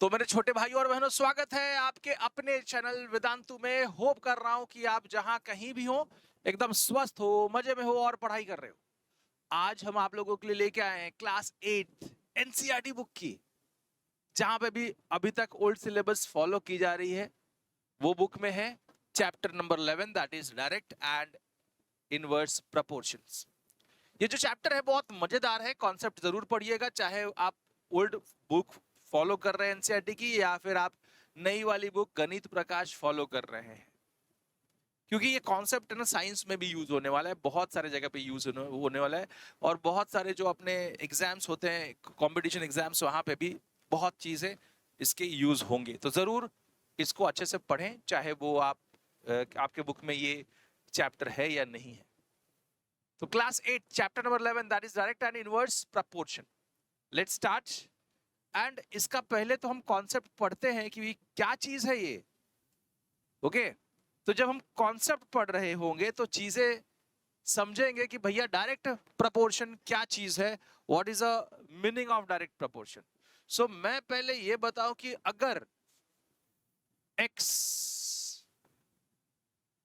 तो मेरे छोटे भाई और बहनों, स्वागत है आपके अपने चैनल वेदांतु में। होप कर रहा हूं कि आप जहां कहीं भी हो एकदम स्वस्थ हो, मजे में हो और पढ़ाई कर रहे हो। आज हम आप लोगों के लिए लेके आए हैं क्लास 8 एनसीईआरटी बुक की, जहां पे भी अभी तक ओल्ड सिलेबस फॉलो की जा रही है। वो बुक में है chapter number 11, that is direct and inverse proportions. ये जो चैप्टर है बहुत मजेदार है, कॉन्सेप्ट जरूर पढ़िएगा, चाहे आप ओल्ड बुक फॉलो कर रहे हैं एनसीईआरटी की या फिर आप नई वाली बुक गणित प्रकाश फॉलो कर रहे हैं। क्योंकि ये कॉन्सेप्ट है ना, साइंस में भी यूज होने वाला है, बहुत सारे जगह पे यूज होने वाला है। और बहुत सारे जो अपने एग्जाम्स होते हैं, कंपटीशन एग्जाम्स, वहां पे भी बहुत चीजें इसके यूज होंगे। तो जरूर इसको अच्छे से पढ़ें, चाहे वो आपके बुक में ये चैप्टर है या नहीं है। तो class 8 chapter number 11, that is direct and inverse proportion. Let's start. And इसका पहले तो हम कॉन्सेप्ट पढ़ते हैं कि क्या चीज है ये। ओके तो जब हम कॉन्सेप्ट पढ़ रहे होंगे तो चीजें समझेंगे कि भैया डायरेक्ट प्रपोर्शन क्या चीज है, what is a meaning of direct proportion. So मैं पहले ये बताऊं कि अगर x,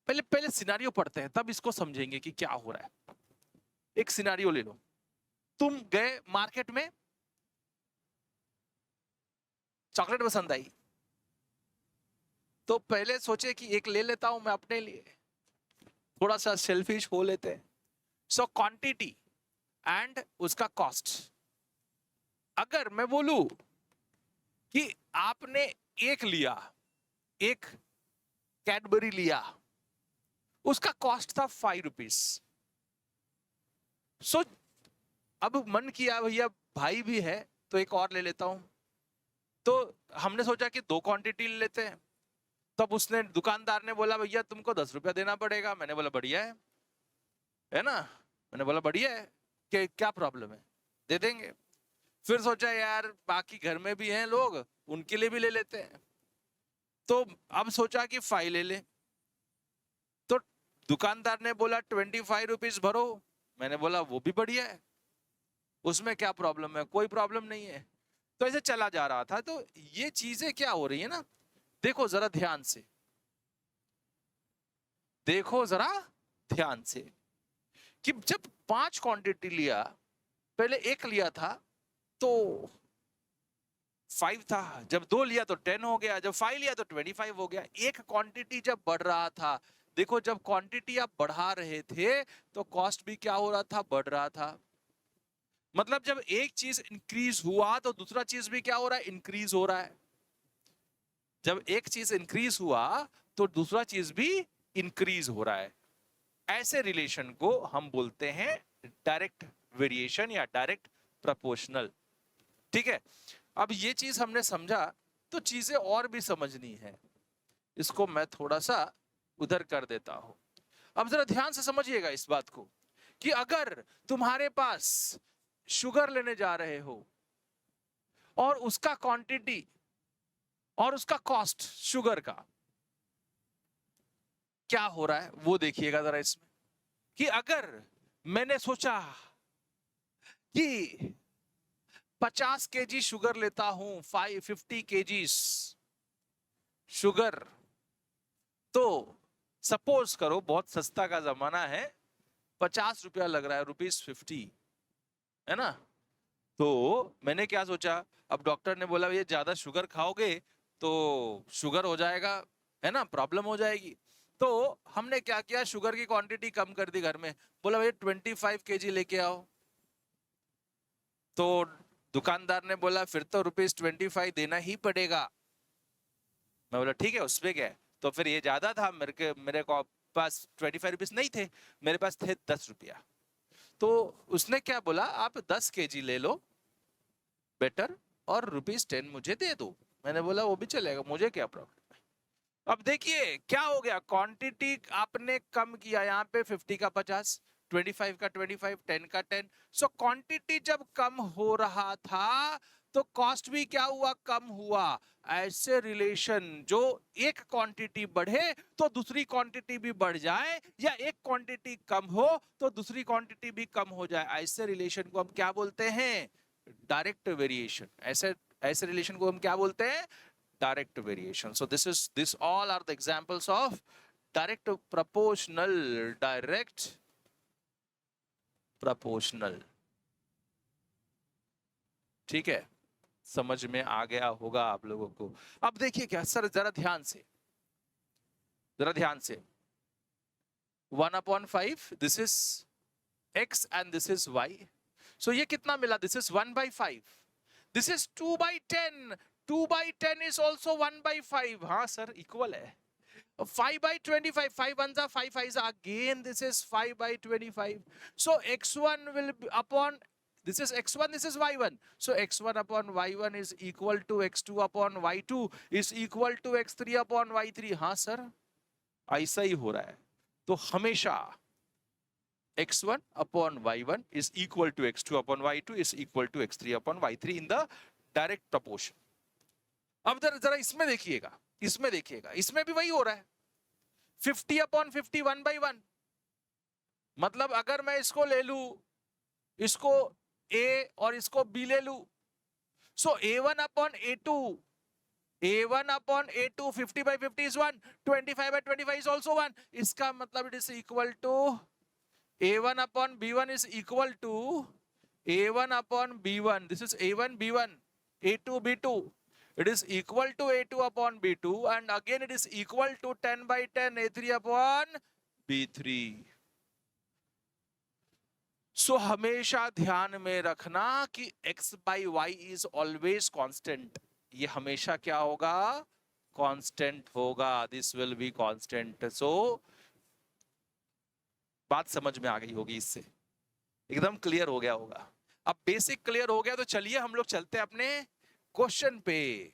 पहले पहले सिनारियो पढ़ते हैं तब इसको समझेंगे कि क्या हो रहा है। एक सिनारियो ले लो, तुम गए मार्केट में, चॉकलेट पसंद आई, तो पहले सोचे कि एक ले लेता हूं मैं अपने लिए, थोड़ा सा सेल्फिश हो लेते हैं। सो क्वांटिटी एंड उसका कॉस्ट। अगर मैं बोलूं कि आपने एक लिया, एक कैडबरी लिया, उसका कॉस्ट था 5 रुपीज। सो अब मन किया भैया भाई भी है तो एक और ले लेता हूं। तो हमने सोचा कि 2 क्वांटिटी ले लेते हैं। तब उसने, दुकानदार ने बोला भैया तुमको 10 रुपया देना पड़ेगा। मैंने बोला बढ़िया है ना, मैंने बोला बढ़िया है, कि क्या प्रॉब्लम है, दे देंगे। फिर सोचा यार बाकी घर में भी हैं लोग, उनके लिए भी ले लेते हैं। तो अब सोचा कि 5 ले ले। तो दुकानदार ने बोला 25 रुपीज भरो। मैंने बोला वो भी बढ़िया है, उसमें क्या प्रॉब्लम है, कोई प्रॉब्लम नहीं है। तो ऐसे चला जा रहा था। तो ये चीजें क्या हो रही है ना, देखो जरा ध्यान से, देखो जरा ध्यान से कि जब 5 क्वांटिटी लिया, पहले एक लिया था तो 5 था, जब 2 लिया तो 10 हो गया, जब 5 लिया तो 25 हो गया। एक क्वांटिटी जब बढ़ रहा था, देखो जब क्वांटिटी आप बढ़ा रहे थे तो कॉस्ट भी क्या हो रहा था, बढ़ रहा था। मतलब जब एक चीज इंक्रीज हुआ तो दूसरा चीज भी क्या हो रहा है, इंक्रीज हो रहा है। जब एक चीज इंक्रीज हुआ तो दूसरा चीज भी इंक्रीज हो रहा है। ऐसे रिलेशन को हम बोलते हैं डायरेक्ट वेरिएशन या डायरेक्ट प्रोपोर्शनल। ठीक है, अब ये चीज हमने समझा तो चीजें और भी समझनी है। इसको मैं थोड़ा सा उधर कर देता हूं। अब जरा ध्यान से समझिएगा इस बात को कि अगर तुम्हारे पास शुगर लेने जा रहे हो और उसका क्वांटिटी और उसका कॉस्ट शुगर का क्या हो रहा है वो देखिएगा जरा इसमें। कि अगर मैंने सोचा कि 50 केजी शुगर लेता हूं, 50 केजीज शुगर, तो सपोज करो बहुत सस्ता का जमाना है, 50 रुपया लग रहा है, ₹50, है ना। तो मैंने क्या सोचा, अब डॉक्टर ने बोला ये ज्यादा शुगर खाओगे तो शुगर हो जाएगा, है ना, प्रॉब्लम हो जाएगी। तो हमने क्या किया, शुगर की क्वांटिटी कम कर दी घर में। बोला भैया 25 केजी लेके आओ। तो दुकानदार ने बोला फिर तो ₹25 देना ही पड़ेगा। मैं बोला ठीक है, उसमें क्या है। तो फिर ये ज्यादा था, मेरे को पास 25 रुपीज नहीं थे, मेरे पास थे 10 रुपया। तो उसने क्या बोला, आप 10 केजी ले लो बेटर, और ₹10 मुझे दे दो। मैंने बोला वो भी चलेगा, मुझे क्या प्रॉब्लम है। अब देखिए क्या हो गया, क्वांटिटी आपने कम किया, यहाँ पे 50 का 50, 25 का 25, 10 का 10। सो क्वांटिटी जब कम हो रहा था तो कॉस्ट भी क्या हुआ, कम हुआ। ऐसे रिलेशन जो एक क्वांटिटी बढ़े तो दूसरी क्वांटिटी भी बढ़ जाए, या एक क्वांटिटी कम हो तो दूसरी क्वांटिटी भी कम हो जाए, ऐसे रिलेशन को हम क्या बोलते हैं, डायरेक्ट वेरिएशन। ऐसे ऐसे रिलेशन को हम क्या बोलते हैं? Direct variation. So this all are the examples of direct proportional. Direct proportional. ठीक है, समझ में आ गया होगा आप लोगों को. अब देखिए क्या सर, जरा ध्यान से, जरा ध्यान से. 1/5, this is x and this is y. So ये कितना मिला? This is 1/5. This is 2/10. 2/10 is also 1/5. हाँ सर, इक्वल है. 5/25. 5 ones are 5 5s. Again this is 5/25. So x1 will be upon, this is x1, this is y1. So x1 upon y1 is equal to x2 upon y2 is equal to x3 upon y3. हाँ sir, ऐसा ही हो रहा है. तो हमेशा x1 upon y1 is equal to x2 upon y2 is equal to x3 upon y3 in the direct proportion. अब जरा इसमें देखिएगा, इसमें देखिएगा, इसमें भी वही हो रहा है. 50 upon 50 1/1. मतलब अगर मैं इसको ले लू, इसको a और इसको b ले लू, so a1 upon a2, a1 upon a2, 50/50 is 1, 25/25 is also 1. इसका मतलब it is equal to a1 upon b1 is equal to a1 upon b1. This is a1 b1, a2 b2. It is equal to a2 upon b2 and again it is equal to 10/10 a3 upon b3. So हमेशा ध्यान में रखना कि x by y is always constant. ये हमेशा क्या होगा? Constant होगा. This will be constant. So बात समझ में आ गई होगी, इससे एकदम क्लियर हो गया होगा. अब बेसिक क्लियर हो गया तो चलिए हम लोग चलते हैं अपने क्वेश्चन पे.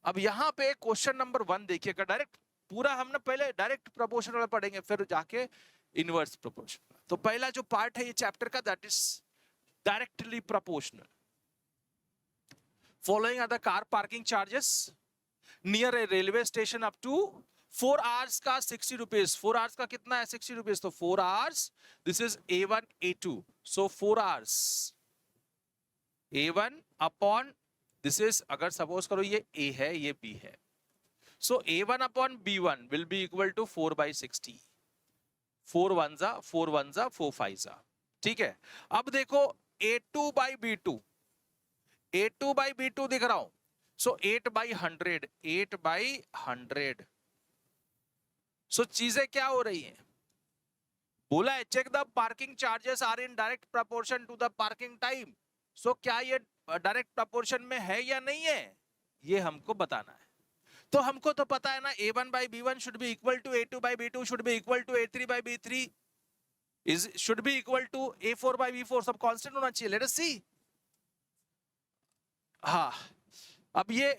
अब यहाँ पे क्वेश्चन नंबर 1 देखिएगा. डायरेक्ट पूरा हम ना पहले डायरेक्ट प्रोपोर्शनल वाला पढ़ेंगे, फिर जाके इनवर्स प्रोपोर्शनल. तो पहला जो पार्ट है ये चैप्टर का, that is directly proportional. Following are the car parking charges near a railway station up to 4 hours का 60 रुपीज. 4 hours का कितना है? 60 रुपीज. तो 4 hours, this is a1 a2. So 4 hours a1 upon, this is, अगर suppose करो ये a है ये b है, सो a1 अपॉन b1 will be equal to 4/60. 4 1s are 4 1s are 4 5s are. ठीक है. अब देखो a2 by b2, a2 by b2 दिख रहा हूं. सो 8/100, 8/100. सो चीजें क्या हो रही हैं? बोला है check the parking charges are in direct proportion to the parking time. So क्या ये डायरेक्ट प्रोपोर्शन में है या नहीं है, ये हमको बताना है. तो हमको तो पता है ना, a1 by b1 should be equal to a2 by b2 should be equal to a3 by b3 is should be equal to a4 by b4. सब कांस्टेंट होना चाहिए. लेट अस सी. हाँ, अब ये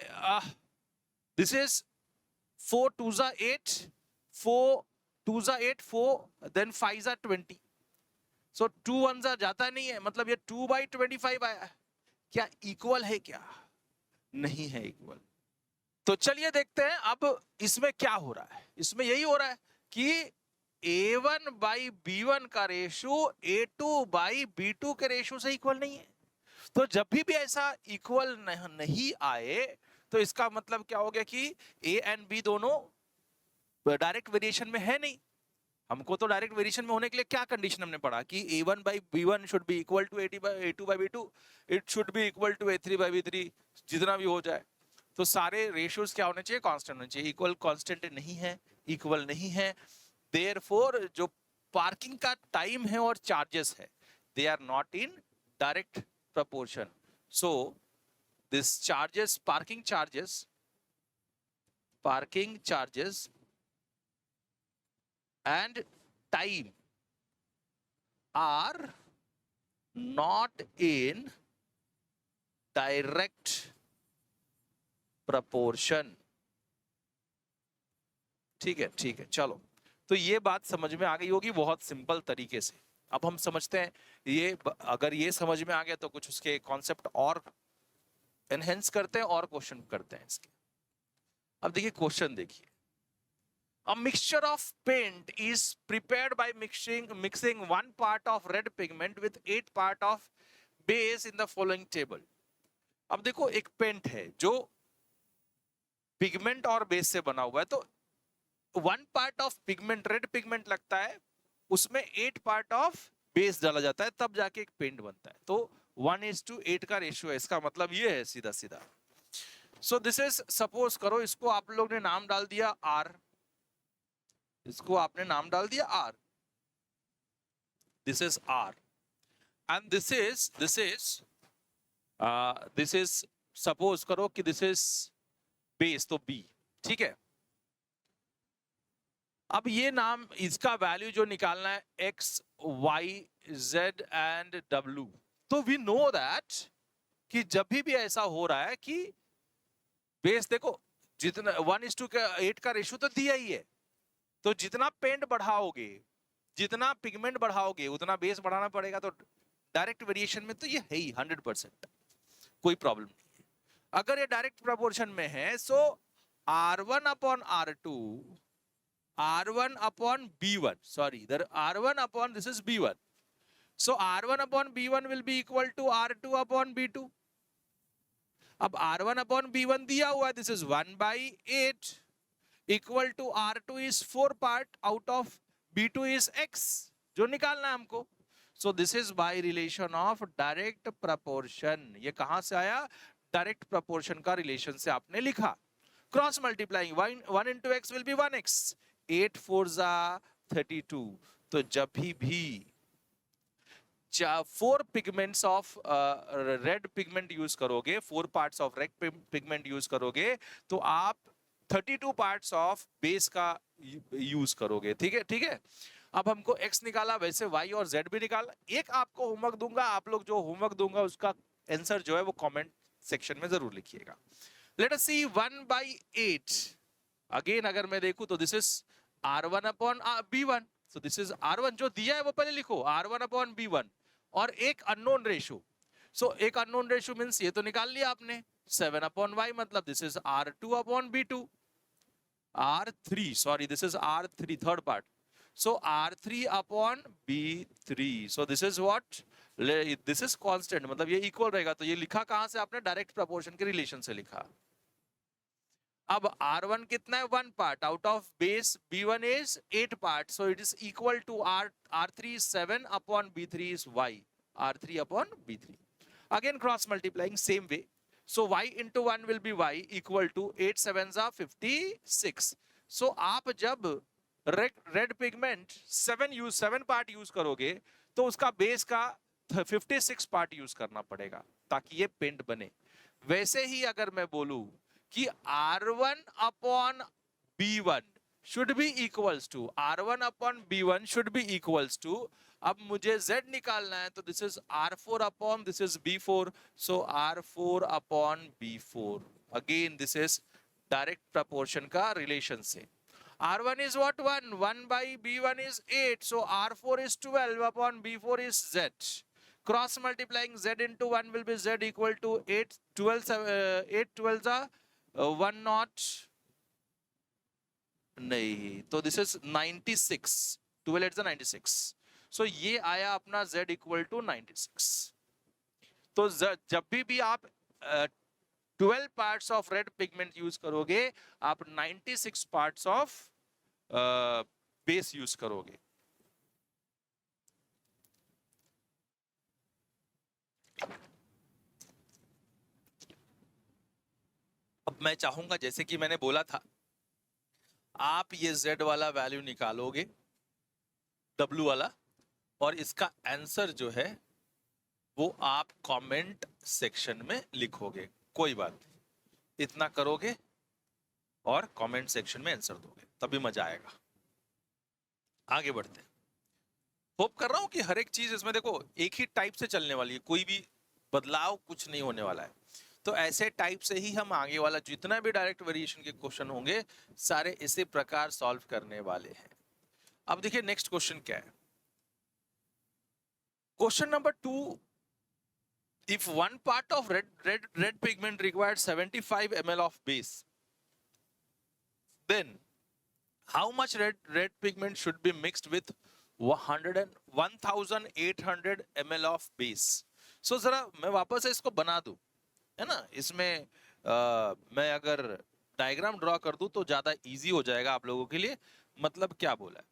this is 4 2s are 8, 4 2s are 8, 4 then 5s are 20. So 2 1s are जाता नहीं है, मतलब ये 2/25 आया. क्या इक्वल है? क्या नहीं है इक्वल. तो चलिए देखते हैं अब इसमें क्या हो रहा है. इसमें यही हो रहा है कि a1 by b1 का रेशो a2 by b2 के रेशो से इक्वल नहीं है. तो जब भी ऐसा इक्वल नहीं आए तो इसका मतलब क्या हो गया कि a एंड b दोनों डायरेक्ट वेरिएशन में है नहीं. हमको तो डायरेक्ट वेरिएशन में होने के लिए क्या कंडीशन हमने पढ़ा कि a1 by b1 should be equal to a2 by b2, it should be equal to a3 by b3. जितना भी हो जाए तो सारे रेशियोज क्या होने चाहिए? कांस्टेंट होने चाहिए. इक्वल कांस्टेंट नहीं है, इक्वल नहीं है. देयरफॉर जो पार्किंग का टाइम है और चार्जेस है, they are not in direct proportion. So this charges, parking charges and time are not in direct proportion. ठीक है, ठीक है, चलो. तो ये बात समझ में आ गई होगी बहुत सिंपल तरीके से. अब हम समझते हैं ये, अगर ये समझ में आ गया तो कुछ उसके कॉन्सेप्ट और एनहेंस करते हैं और क्वेश्चन करते हैं इसके. अब देखिए क्वेश्चन देखिए. A mixture of paint is prepared by mixing 1 part of red pigment with 8 part of base in the following table. अब देखो एक पेंट है जो पिगमेंट और बेस से बना हुआ है, तो 1 part of pigment red pigment लगता है, उसमें 8 पार्ट ऑफ बेस डाला जाता है, तब जाके एक पेंट बनता है। तो 1:8 का रेशियो है, इसका मतलब ये है सीधा सीधा। सो दिस इज, सपोज करो इसको आप लोग ने नाम डाल दिया R, इसको आपने नाम डाल दिया R, this is R and this is suppose करो कि दिस इज बेस, तो B, ठीक है। अब ये नाम, इसका वैल्यू जो निकालना है X, Y, Z and W, तो वी नो दैट कि जब भी ऐसा हो रहा है कि बेस देखो जितना 1:8 का रेशियो तो दिया ही है, तो जितना पेंट बढ़ाओगे, जितना पिगमेंट बढ़ाओगे, उतना बेस बढ़ाना पड़ेगा। तो डायरेक्ट वेरिएशन में तो ये है ही 100%, कोई प्रॉब्लम नहीं है। अगर ये डायरेक्ट प्रोपोर्शन में है, सो R1 upon R2, R1 upon B1, sorry, the R1 upon this is B1. So R1 upon B1 will be equal to R2 upon B2. अब R1 upon B1 दिया हुआ है, this is 1/8 equal to R2 is 4 part out of B2 is X, जो निकालना है हमको। So this is by relation of direct proportion। ये कहां से आया? डायरेक्ट प्रोपोर्शन का रिलेशन से आपने लिखा। Cross multiplying 1 into X will be 1X, 8 4s are 32। तो जब भी 4 pigments of red pigment use करोगे, 4 parts of red pigment use करोगे, तो आप 32 पार्ट्स ऑफ बेस का यूज करोगे। ठीक है, ठीक है। अब हमको X निकाला, वैसे Y और Z भी निकाला। एक आपको होमवर्क दूंगा, आप लोग जो होमवर्क दूंगा उसका आंसर जो है वो कमेंट सेक्शन में जरूर लिखिएगा। लेट अस सी 1/8। अगेन अगर मैं देखूं तो this is R1 upon B1, so this is R1 जो दिया है वो पहले लिखो, R1 upon B1 और एक अननोन रेशियो। सो एक अननोन रेशियो मींस ये तो निकाल लिया आपने 7 upon Y, मतलब this is R2 upon B2, R3, sorry this is R3 third part, so R3 upon B3, so this is what, this is constant, मतलब ये इक्वल रहेगा। तो ये लिखा कहां से आपने? डायरेक्ट प्रोपोर्शन के रिलेशन से लिखा। अब R1 कितना है? 1 part out of base B1 is 8 part, so it is equal to R3 is 7 upon B3 is Y, R3 upon B3। Again cross multiplying same way, so Y into 1 will be Y equal to 8 7s are 56। so आप जब red pigment 7 part use करोगे तो उसका base का 56 part use करना पड़ेगा ताकि ये पेंट बने। वैसे ही अगर मैं बोलूं कि R1 upon B1 should be equals to, R1 upon B1 should be equals to, अब मुझे Z निकालना है, तो this is R4 upon this is B4, so R4 upon B4। Again this is direct proportion का relation से। R1 is what? 1 by B1 is 8, so R4 is 12 upon B4 is Z। Cross multiplying Z into 1 will be Z equal to 8 12s are 1 not, नहीं, तो this is 96, 12 8s are 96, so ये आया अपना Z equal to 96। तो जब भी आप 12 parts of red pigment use करोगे, आप 96 पार्ट्स ऑफ बेस यूज करोगे। अब मैं चाहूंगा, जैसे कि मैंने बोला था, आप ये Z वाला वैल्यू निकालोगे, W वाला, और इसका आंसर जो है वो आप कमेंट सेक्शन में लिखोगे। कोई बात नहीं, इतना करोगे और कमेंट सेक्शन में आंसर दोगे, तभी मजा आएगा। आगे बढ़ते हैं। होप कर रहा हूं कि हर एक चीज इसमें देखो एक ही टाइप से चलने वाली है, कोई भी बदलाव कुछ नहीं होने वाला है। तो ऐसे टाइप से ही हम आगे वाला जितना भी डायरेक्ट वेरिएशन के क्वेश्चन होंगे सारे इसी प्रकार सॉल्व करने वाले हैं। अब देखिए नेक्स्ट क्वेश्चन क्या है। Question number 2, if one part of red pigment required 75 ml of base, then how much red pigment should be mixed with 1800 ml of base? So जरा मैं वापस से इसको बना दूं। है ना। इसमें मैं अगर डायग्राम ड्रॉ कर दूं तो ज्यादा इजी हो जाएगा आप लोगों के लिए। मतलब क्या बोला है,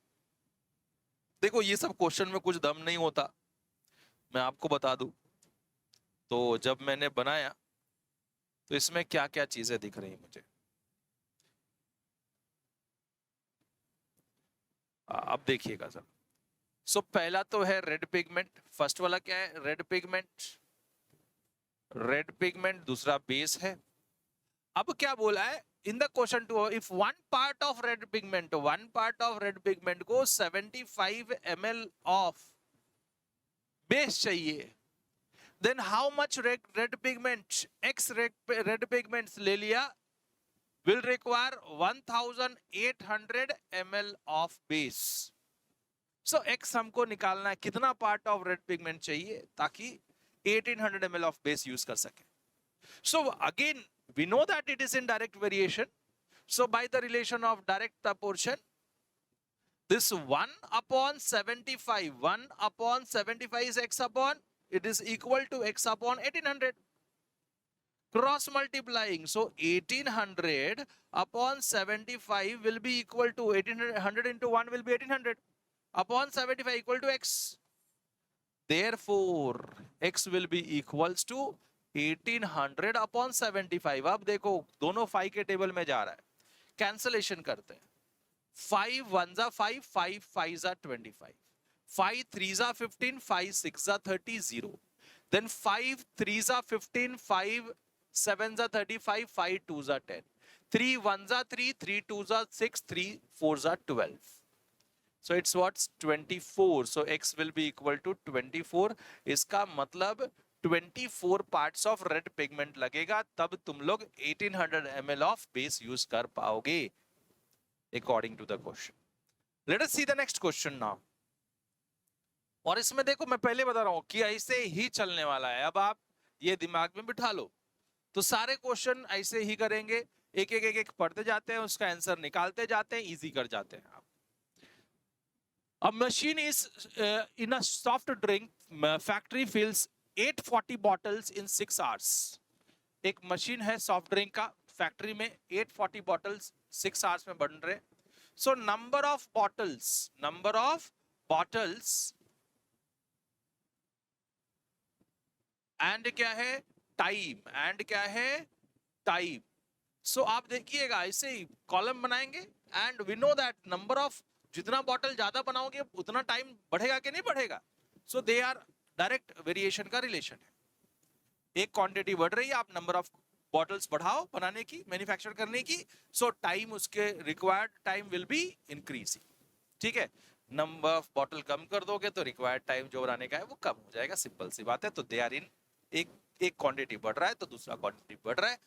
देखो ये सब क्वेश्चन में कुछ दम नहीं होता, मैं आपको बता दूं। तो जब मैंने बनाया तो इसमें क्या क्या चीजें दिख रही मुझे, अब देखिएगा सर। सो पहला तो है रेड पिगमेंट, फर्स्ट वाला क्या है, रेड पिगमेंट। रेड पिगमेंट दूसरा बेस है। अब क्या बोला है in the question two, if one part of red pigment, one part of red pigment को 75 ml ऑफ बेस चाहिए, then how much red pigment, x red pigments ले लिया, will require 1800 ml of base. So x हमको निकालना है, कितना part of red pigment चाहिए ताकि 1800 ml of base यूज कर सके. So again we know that it is in direct variation. So by the relation of direct proportion, this 1 upon 75, 1 upon 75 is x upon, it is equal to x upon 1800. Cross multiplying, so 1800 upon 75 will be equal to 1800 into 1 will be 1800 upon 75 equal to x. Therefore x will be equals to 1800 upon 75. अब देखो दोनों 5 के table में जा रहा है, cancellation करते हैं. 5 1 जा 5, 5 5 जा 25, 5 3 जा 15, 5 6 जा 30, 0. Then 5 3 जा 15, 5 7 जा 35, 5 2 जा 10, 3 1 जा 3, 3 2 जा 6, 3 4 जा 12. So it's what's 24. So x will be equal to 24. इसका मतलब 24 parts of red pigment लगेगा, तब तुम लोग 1800 ml of base use कर पाओगे according to the question. Let us see the next question now. और इसमें देखो मैं पहले बता रहा हूं कि ऐसे ही चलने वाला है, अब आप ये दिमाग में बिठा लो. तो सारे क्वेश्चन ऐसे ही करेंगे, एक एक एक एक पढ़ते जाते हैं, उसका आंसर निकालते जाते हैं, इजी कर जाते हैं आप. A machine is in a soft drink factory fills 840 bottles in 6 hours. एक मशीन है सॉफ्ट ड्रिंक का, फैक्ट्री में 840 बॉटल्स 6 आवर्स में बन रहे. So number of bottles and क्या है टाइम, एंड क्या है टाइम. सो आप देखिएगा ऐसे ही कॉलम बनाएंगे and we know that number of, जितना बॉटल ज्यादा बनाओगे उतना टाइम बढ़ेगा कि नहीं बढ़ेगा. So they are direct variation का रिलेशन है. एक क्वांटिटी बढ़ रही है, आप नंबर ऑफ बॉटल्स बढ़ाओ बनाने की, मैन्युफैक्चर करने की, सो टाइम, उसके required time will be increasing. ठीक है, नंबर ऑफ बॉटल कम कर दोगे तो रिक्वायर्ड टाइम जो बनाने का है वो कम हो जाएगा, सिंपल सी बात है. तो दे आर इन, एक क्वांटिटी बढ़ रहा है तो दूसरा क्वांटिटी बढ़ रहा है,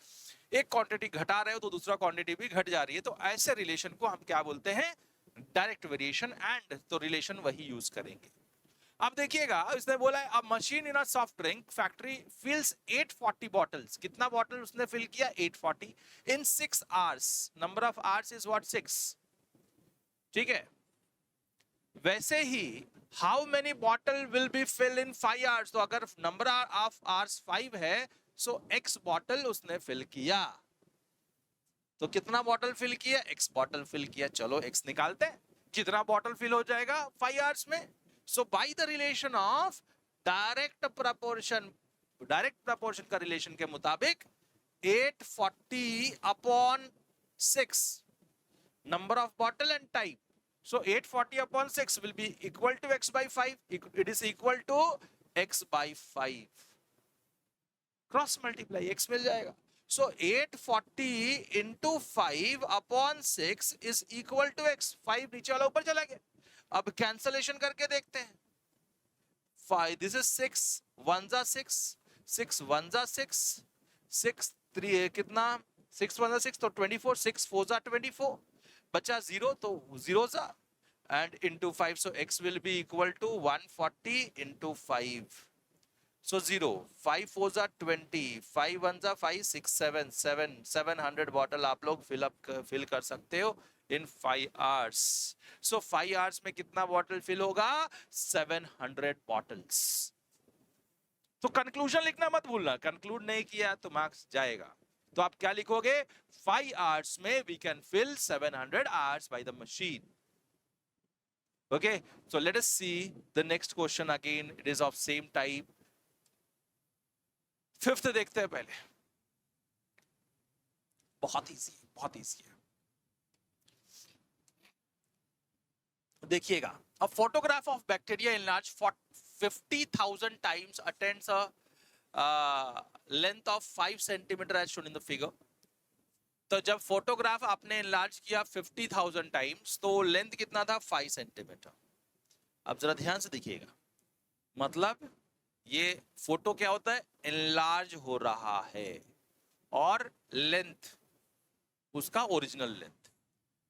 एक क्वांटिटी घटा रहे हो तो दूसरा क्वांटिटी भी घट जा रही है. तो ऐसे रिलेशन को हम क्या बोलते हैं, डायरेक्ट वेरिएशन. एंड तो रिलेशन वही यूज करेंगे. अब देखिएगा इसने बोला है, a machine in a soft drink factory fills 840 bottles. कितना बॉटल उसने फिल किया, 840 in 6 hours. Number of hours is what, 6. ठीक है, वैसे ही how many bottle will be fill in 5 hours. तो अगर नंबर ऑफ आवर्स 5 है, सो x बॉटल उसने फिल किया. तो कितना बॉटल फिल किया, x बॉटल फिल किया. चलो x निकालते हैं, कितना बॉटल फिल हो जाएगा 5 आवर्स में. So by the relation of direct proportion, direct proportion का रिलेशन के मुताबिक 840 upon 6 number of bottle and type. So 840 upon 6 will be equal to x by 5. It is equal to x by 5. Cross multiply, x मिल जाएगा. So 840 into 5 upon 6 is equal to x. 5 नीचे वाला ऊपर चला गया. अब cancellation करके देखते हैं. 5 this is 6 1 जा 6, 6 1 जा 6, 6 3 कितना, 6 1 जा 6 तो 24, 6 4 जा 24, बचा 0 तो 0 जा and into 5. So x will be equal to 140 into 5. So 0, 5 4 जा 20, 5 1 जा 5, 6 7 7 700 बॉटल आप लोग फिल कर सकते हो in 5 hours. So 5 hours में कितना बॉटल फिल होगा, 700 bottles. तो कंक्लूजन लिखना मत भूलना, कंक्लूड नहीं किया तो मार्क्स जाएगा। तो आप क्या लिखोगे, 5 hours में we can fill 700 hours by the machine. Okay, so let us see the next question again. It is of same type. Fifth देखते हैं पहले, बहुत इजी है, बहुत इजी है। देखिएगा, a photograph of bacteria enlarged for 50,000 times attains a length of 5 centimeter as shown in the figure. तो जब फोटोग्राफ आपने enlarge किया 50,000 टाइम्स तो लेंथ कितना था, 5 सेंटीमीटर। अब जरा ध्यान से देखिएगा, मतलब ये फोटो क्या होता है, enlarge हो रहा है और लेंथ उसका ओरिजिनल लेंथ।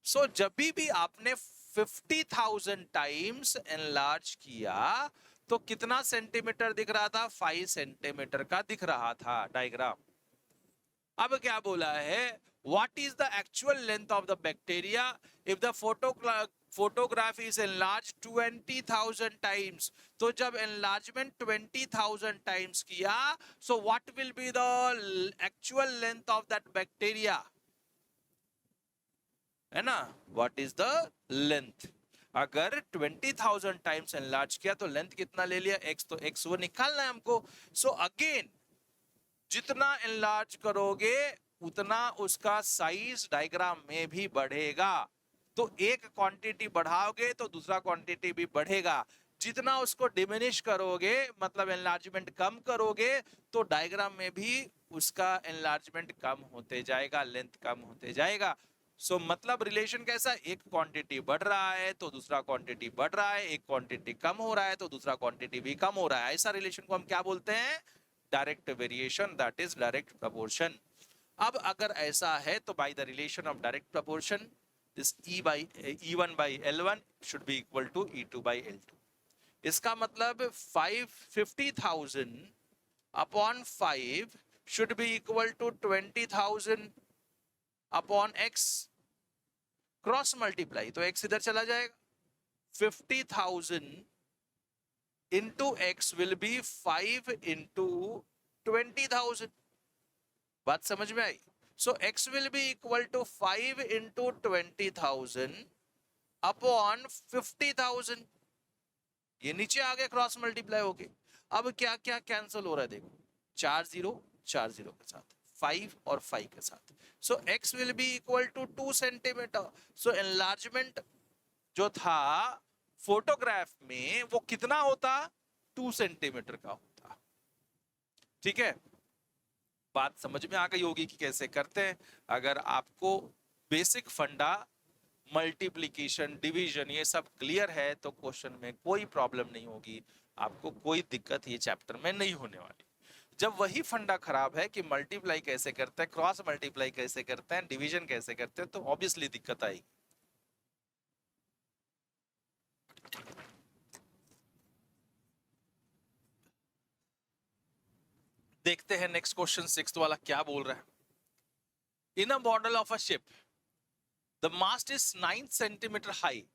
सो जब भी आपने 50,000 टाइम्स एनलार्ज किया तो कितना सेंटीमीटर दिख रहा था, 5 सेंटीमीटर का दिख रहा था डायग्राम। अब क्या बोला है, what is the actual length of the bacteria if the photograph is enlarged 20,000 times। तो जब enlargement 20,000 times किया, so what will be the actual length of that bacteria, है ना, व्हाट इज द लेंथ। अगर 20,000 टाइम्स एनलार्ज किया तो length कितना ले लिया, x, तो x वो निकालना है हमको। सो अगेन जितना एनलार्ज करोगे उतना उसका साइज डायग्राम में भी बढ़ेगा। तो एक क्वांटिटी बढ़ाओगे तो दूसरा क्वांटिटी भी बढ़ेगा, जितना उसको डिमिनिश करोगे मतलब एनलार्जमेंट कम करोगे तो डायग्राम में भी उसका एनलार्जमेंट कम होते जाएगा, लेंथ कम होते जाएगा। सो मतलब रिलेशन कैसा, एक क्वांटिटी बढ़ रहा है तो दूसरा क्वांटिटी बढ़ रहा है, एक क्वांटिटी कम हो रहा है तो दूसरा क्वांटिटी भी कम हो रहा है। ऐसा रिलेशन को हम क्या बोलते हैं, direct variation, that is direct proportion. अब अगर ऐसा है तो bye the relation of direct proportion this E1 by L1 should be equal to E2 by L2। इसका मतलब 50,000 upon 5 should be equal to 20,000 upon x, cross multiply तो x इधर चला जाएगा, 50,000 into x will be 5 into 20,000। बात समझ में आई। So x will be equal to 5 into 20,000 upon 50,000। ये नीचे आ गया क्रॉस मल्टीप्लाई होके। अब क्या क्या कैंसिल हो रहा है देखो, 4 0 के साथ, 5 और 5 के साथ। So x will be equal to 2 centimetre. So enlargement जो था फोटोग्राफ में वो कितना होता, 2 सेंटीमीटर का होता। ठीक है, बात समझ में आ गई होगी कि कैसे करते हैं। अगर आपको बेसिक फंडा मल्टीप्लिकेशन डिवीजन ये सब क्लियर है तो क्वेश्चन में कोई प्रॉब्लम नहीं होगी, आपको कोई दिक्कत ये चैप्टर में नहीं होने वाली। जब वही फंडा खराब है कि मल्टीप्लाई कैसे करते हैं, क्रॉस मल्टीप्लाई कैसे करते हैं, डिवीजन कैसे करते हैं, तो ऑब्वियसली दिक्कत आएगी। देखते हैं नेक्स्ट क्वेश्चन, सिक्स्थ वाला क्या बोल रहा है। In a model of a ship the mast is 9 centimetre high.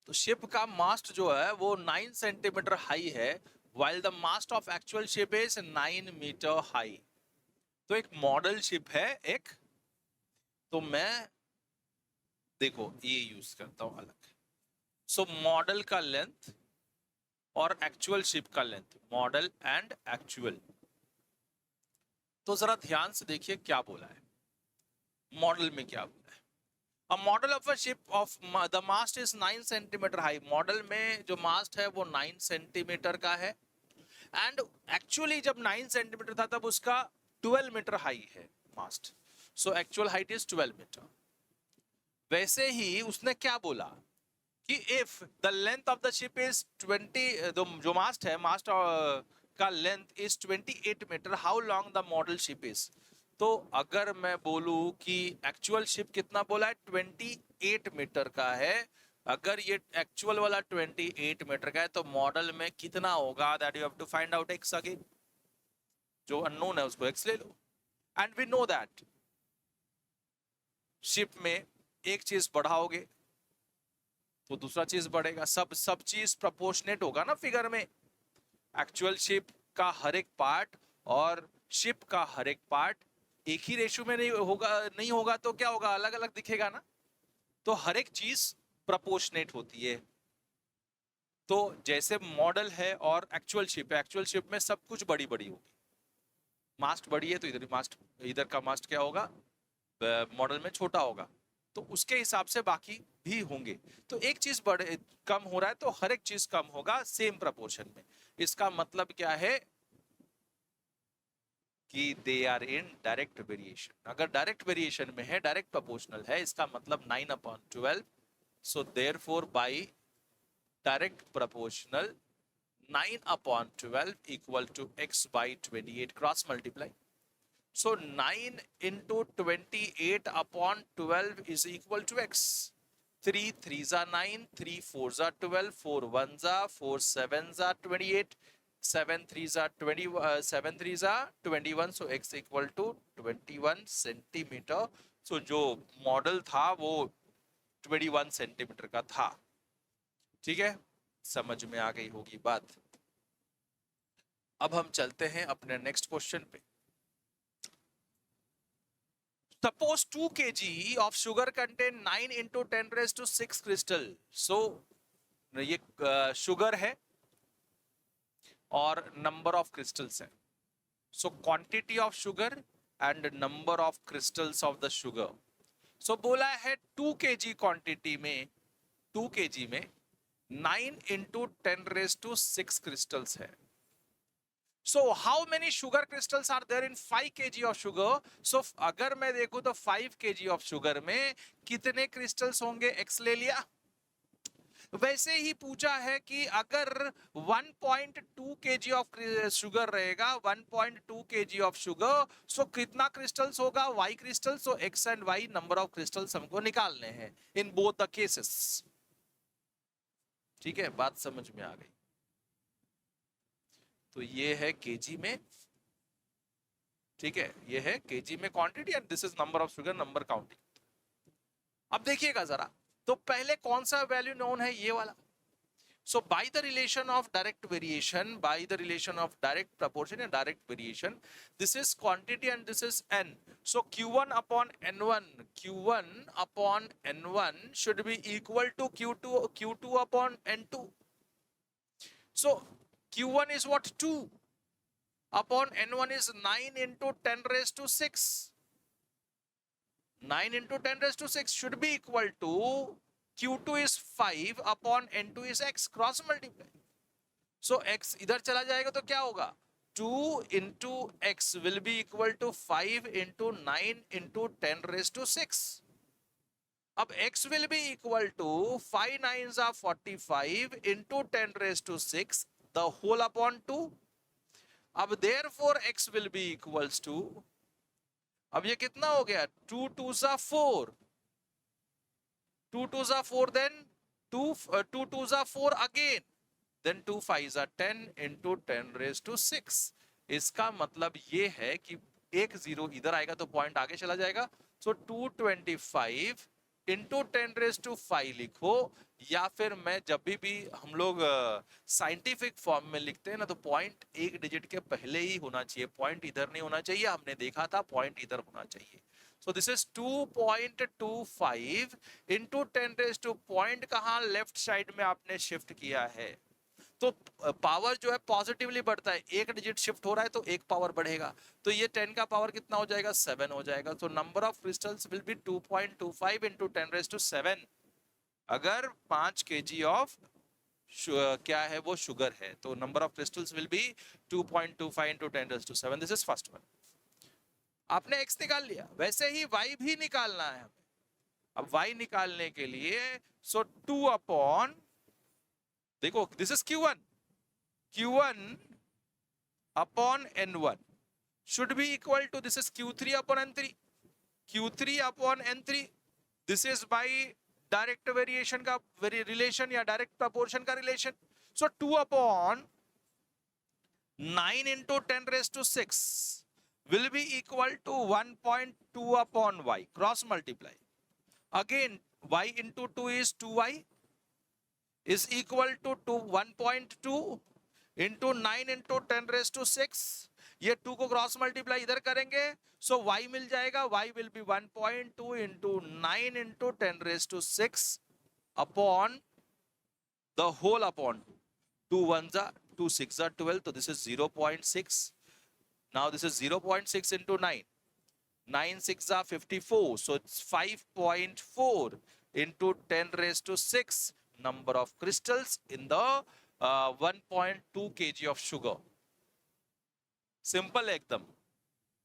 तो शिप का मास्ट जो है वो 9 सेंटीमीटर हाई है, while the mast of actual ship is 9 metre high. तो एक मॉडल शिप है एक, तो मैं देखो ये यूज करता हूं अलग। सो मॉडल का लेंथ और एक्चुअल शिप का लेंथ, मॉडल एंड एक्चुअल। तो जरा ध्यान से देखिए क्या बोला है, मॉडल में क्या बोला है। A model of a ship of the mast is 9 centimetre high. Model में जो मास्ट है वो 9 सेंटीमीटर का है, एंड एक्चुअली जब 9 सेंटीमीटर था तब उसका 12 मीटर हाई है mast. So actual height is 12 metre. वैसे ही उसने क्या बोला कि if the length of the ship is 20, जो मास्ट है, मास्ट का length is 28 metre, how long the model ship is. तो अगर मैं बोलूं कि एक्चुअल शिप कितना बोला है, 28 मीटर का है, अगर ये एक्चुअल वाला 28 मीटर का है तो मॉडल में कितना होगा, that you have to find out x again. जो अननोन है उसको x ले लो, and we know that ship में एक चीज बढ़ाओगे तो दूसरा चीज बढ़ेगा, सब चीज प्रोपोर्शनेट होगा ना फिगर में। एक्चुअल शिप का हर एक पार्ट और शिप का हर एक पार्ट एक ही रेशियो में नहीं होगा तो क्या होगा, अलग अलग दिखेगा ना। तो हर एक चीज प्रपोर्शनेट होती है। तो जैसे मॉडल है और एक्चुअल शिप में सब कुछ बड़ी बड़ी होगी। मास्ट बड़ी है तो इधर का मास्ट क्या होगा, मॉडल में छोटा होगा। तो उसके हिसाब से बाकी भी होंगे। तो एक चीज बड़े कम हो रहा है तो हर एक चीज कम होगा सेम प्रपोर्शन में। इसका मतलब क्या है कि they are in direct variation. अगर डायरेक्ट वेरिएशन में है, डायरेक्ट प्रोपोर्शनल है, इसका मतलब 9/12। So therefore by direct proportional 9/12 equal to x by 28 cross multiply. So 9 into 28/12 is equal to x. 3 3s are 9, 3 4s are 12, 4 1s are 4 7s are 28, 7 3s are 20, 7 3s are 21. So x equal to 21 centimetre. So जो model था वो 21 centimetre का था। ठीक है, समझ में आ गई होगी बात। अब हम चलते हैं अपने नेक्स्ट क्वेश्चन पे। Suppose 2 kg of sugar contain 9 into 10 raised to 6 crystal. So ये शुगर है और नंबर ऑफ क्रिस्टल्स है। So quantity of sugar and number of crystals of the sugar. So बोला है 2 kg क्वांटिटी में, 2 kg में 9 into 10 raised to 6 crystals है। So how many sugar crystals are there in 5 kg of sugar? So अगर मैं देखूं तो 5 kg of sugar में कितने क्रिस्टल्स होंगे, x ले लिया। वैसे ही पूछा है कि अगर 1.2 kg ऑफ शुगर रहेगा, 1.2 kg ऑफ शुगर, सो कितना क्रिस्टल्स होगा, y crystal. So x and y number of crystals हमको निकालने हैं इन बोथ द केसेस। ठीक है, बात समझ में आ गई। तो ये है केजी में, ठीक है, ये है केजी में quantity and this is number of sugar, number counting. अब देखिएगा जरा, तो पहले कौन सा वैल्यू नोन है, ये वाला। So by the relation of direct variation, by the relation of direct proportion and direct variation, this is quantity and this is n. So q1 upon n1, q1 upon n1 should be equal to q2 upon n2. So q1 is what, 2 upon n1 is 9 into 10 raised to 6. 9 into 10 raised to 6 should be equal to q2 is 5 upon n2 is x, cross multiply. So x इधर चला जाएगा तो क्या होगा, 2 into x will be equal to 5 into 9 into 10 raised to 6. अब x will be equal to 5 9s are 45 into 10 raised to 6 the whole upon 2. अब therefore x will be equals to, अब ये कितना हो गया, 2 2s are 4, 2 2s are 4, then 2 2s are 4 again, then 2 5s are 10 into 10 raised to 6. इसका मतलब ये है कि एक जीरो इधर आएगा तो पॉइंट आगे चला जाएगा। सो 225 into 10 raised to 5 लिखो, या फिर मैं जब भी हम लोग साइंटिफिक फॉर्म में लिखते हैं ना, तो पॉइंट एक डिजिट के पहले ही होना चाहिए, पॉइंट इधर नहीं होना चाहिए। हमने देखा था पॉइंट इधर होना चाहिए। So this is 2.25 into 10 raised to, point कहाँ, लेफ्ट साइड में आपने शिफ्ट किया है। तो पावर जो है पॉजिटिवली बढ़ता है, एक डिजिट शिफ्ट हो रहा है तो एक पावर बढ़ेगा। तो ये 10 का पावर कितना हो जाएगा, 7 हो जाएगा। तो number of crystals will be 2.25 into 10 raised to 7 अगर 5 kg ऑफ क्या है वो शुगर है, तो number of crystals will be 2.25 into 10 raised to 7। This is first one. आपने x निकाल लिया, वैसे ही y भी निकालना है हमें। अब y निकालने के लिए सो 2 अपॉन, देखो this is q1, q1 upon n1 should be equal to this is q3 upon n3, q3 upon n3। This is by direct variation का रिलेशन या डायरेक्ट प्रोपोर्शन का relation. So 2 upon 9 into 10 raised to 6 will be equal to 1.2 upon y, cross multiply। Again y into 2 is 2y is equal to 1.2 into 9 into 10⁻⁶, ये 2 को cross multiply इधर करेंगे, सो y मिल जाएगा, y will be 1.2 into 9 into 10⁻⁶ upon the whole upon 2 1 जा 2 6 जा 12, तो this is 0.6. Now this is 0.6 into 9, 9 6 are 54, so it's 5.4 into 10⁻⁶ number of crystals in the 1.2 kg of sugar. Simple है एकदम.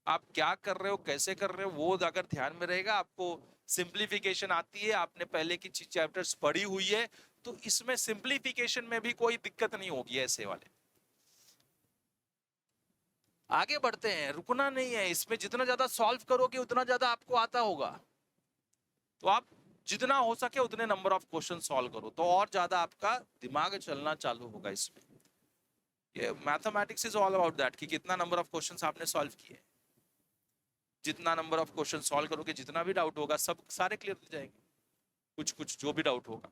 आप क्या कर रहे हो, कैसे कर रहे हो, वो अगर ध्यान में रहेगा, आपको सिंप्लीफिकेशन आती है, आपने पहले की चैप्टर्स पढ़ी हुई है, तो इसमें सिंप्लीफिकेशन में भी कोई दिक्कत नहीं होगी ऐसे वाले. आगे बढ़ते हैं, रुकना नहीं है इसमें. जितना ज्यादा सॉल्व करोगे उतना ज्यादा आपको आता होगा, तो आप जितना हो सके उतने नंबर ऑफ क्वेश्चन सॉल्व करो, तो और ज्यादा आपका दिमाग चलना चालू होगा इसमें. ये mathematics is all about that कि कितना नंबर ऑफ क्वेश्चंस आपने सॉल्व किए. जितना नंबर ऑफ क्वेश्चन सॉल्व करोगे, जितना भी डाउट होगा, सब सारे क्लियर हो जाएंगे. कुछ कुछ जो भी डाउट होगा,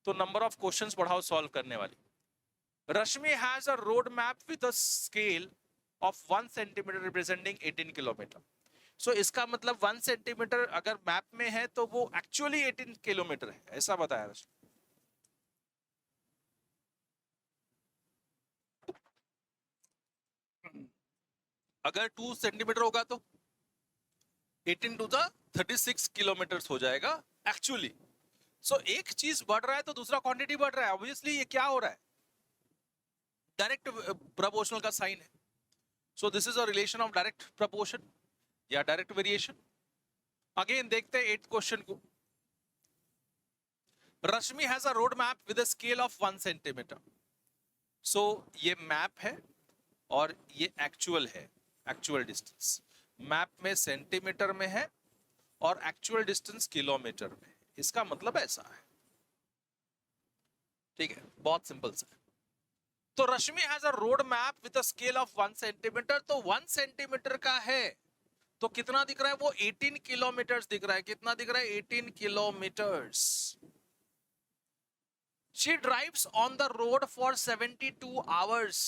तो नंबर ऑफ क्वेश्चंस बढ़ाओ सॉल्व करने वाली. Rashmi has a road map with a scale of 1 centimetre representing 18 kilometre. So इसका मतलब 1 सेंटीमीटर अगर मैप में है तो वो एक्चुअली 18 किलोमीटर है, ऐसा बताया. अगर 2 सेंटीमीटर होगा तो 18 टू द 36 किलोमीटर हो जाएगा एक्चुअली. सो एक चीज बढ़ रहा है तो दूसरा क्वांटिटी बढ़ रहा है. ऑब्वियसली ये क्या हो रहा है, डायरेक्ट प्रोपोर्शनल का साइन है. So this is a relation of direct proportion या direct variation. Again देखते हैं 8th क्वेश्चन को. रश्मि has a road map with a scale of 1 centimetre. So ये मैप है और ये एक्चुअल है, एक्चुअल डिस्टेंस. मैप में सेंटीमीटर में है और एक्चुअल डिस्टेंस किलोमीटर में. इसका मतलब ऐसा है, ठीक है, बहुत सिंपल सा. तो Rashmi has a road map with a scale of 1 centimetre. तो 1 सेंटीमीटर का है तो कितना दिख रहा है वो 18 किलोमीटर दिख रहा है. कितना दिख रहा है 18 kilometres. She drives on the road for 72 hours.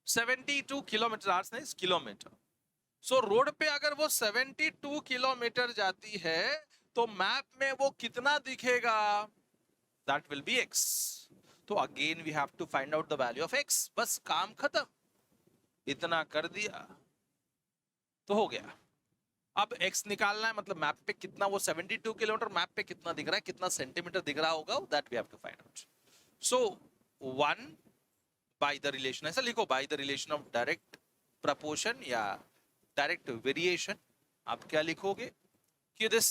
72 kilometre नहीं किलोमीटर. सो रोड पे अगर वो 72 किलोमीटर जाती है तो मैप में वो कितना दिखेगा, दैट विल बी x. तो again we have to find out the value of x. बस काम खत्म, इतना कर दिया तो हो गया. अब x निकालना है, मतलब मैप पे कितना वो 72 किलोमीटर मैप पे कितना दिख रहा है, कितना सेंटीमीटर दिख रहा होगा, that we have to find out. So 1 by the relation, ऐसा लिखो, by the relation of direct proportion या डायरेक्ट वेरिएशन. आप क्या लिखोगे कि this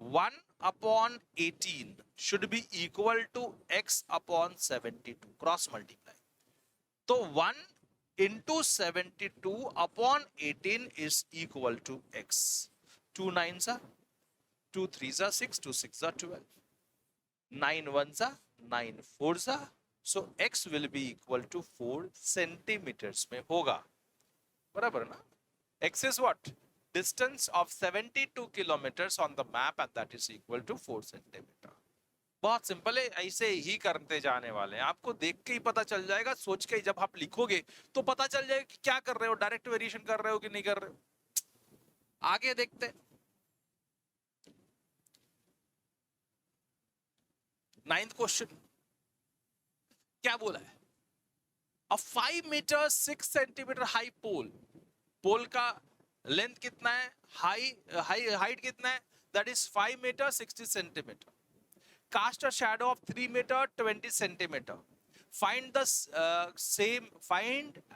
1 upon 18 should be equal to x upon 72 cross multiply. तो 1 into 72 upon 18 is equal to x. 2 9s are 2 3s are 6, 2 6s are 12, 9 1s are 9 4s are. So x will be equal to 4 centimeters में होगा, बराबर ना. x is what? Distance of 72 kilometers on the map and that is equal to 4 centimeter. बहुत simple है, ऐसे ही करते जाने वाले हैं. आपको देख के ही पता चल जाएगा, सोच के ही जब आप लिखोगे तो पता चल जाएगा कि क्या कर रहे हो, डायरेक्ट वेरिएशन कर रहे हो कि नहीं कर रहे हो. आगे देखते. 9th क्वेश्चन क्या बोला है. A 5 meter 6 centimeter high pole. पोल का लेंथ कितना है, हाइट कितना है, that is 5 meter 60 centimeter. Cast a shadow of 3 meter 20 centimeter. Find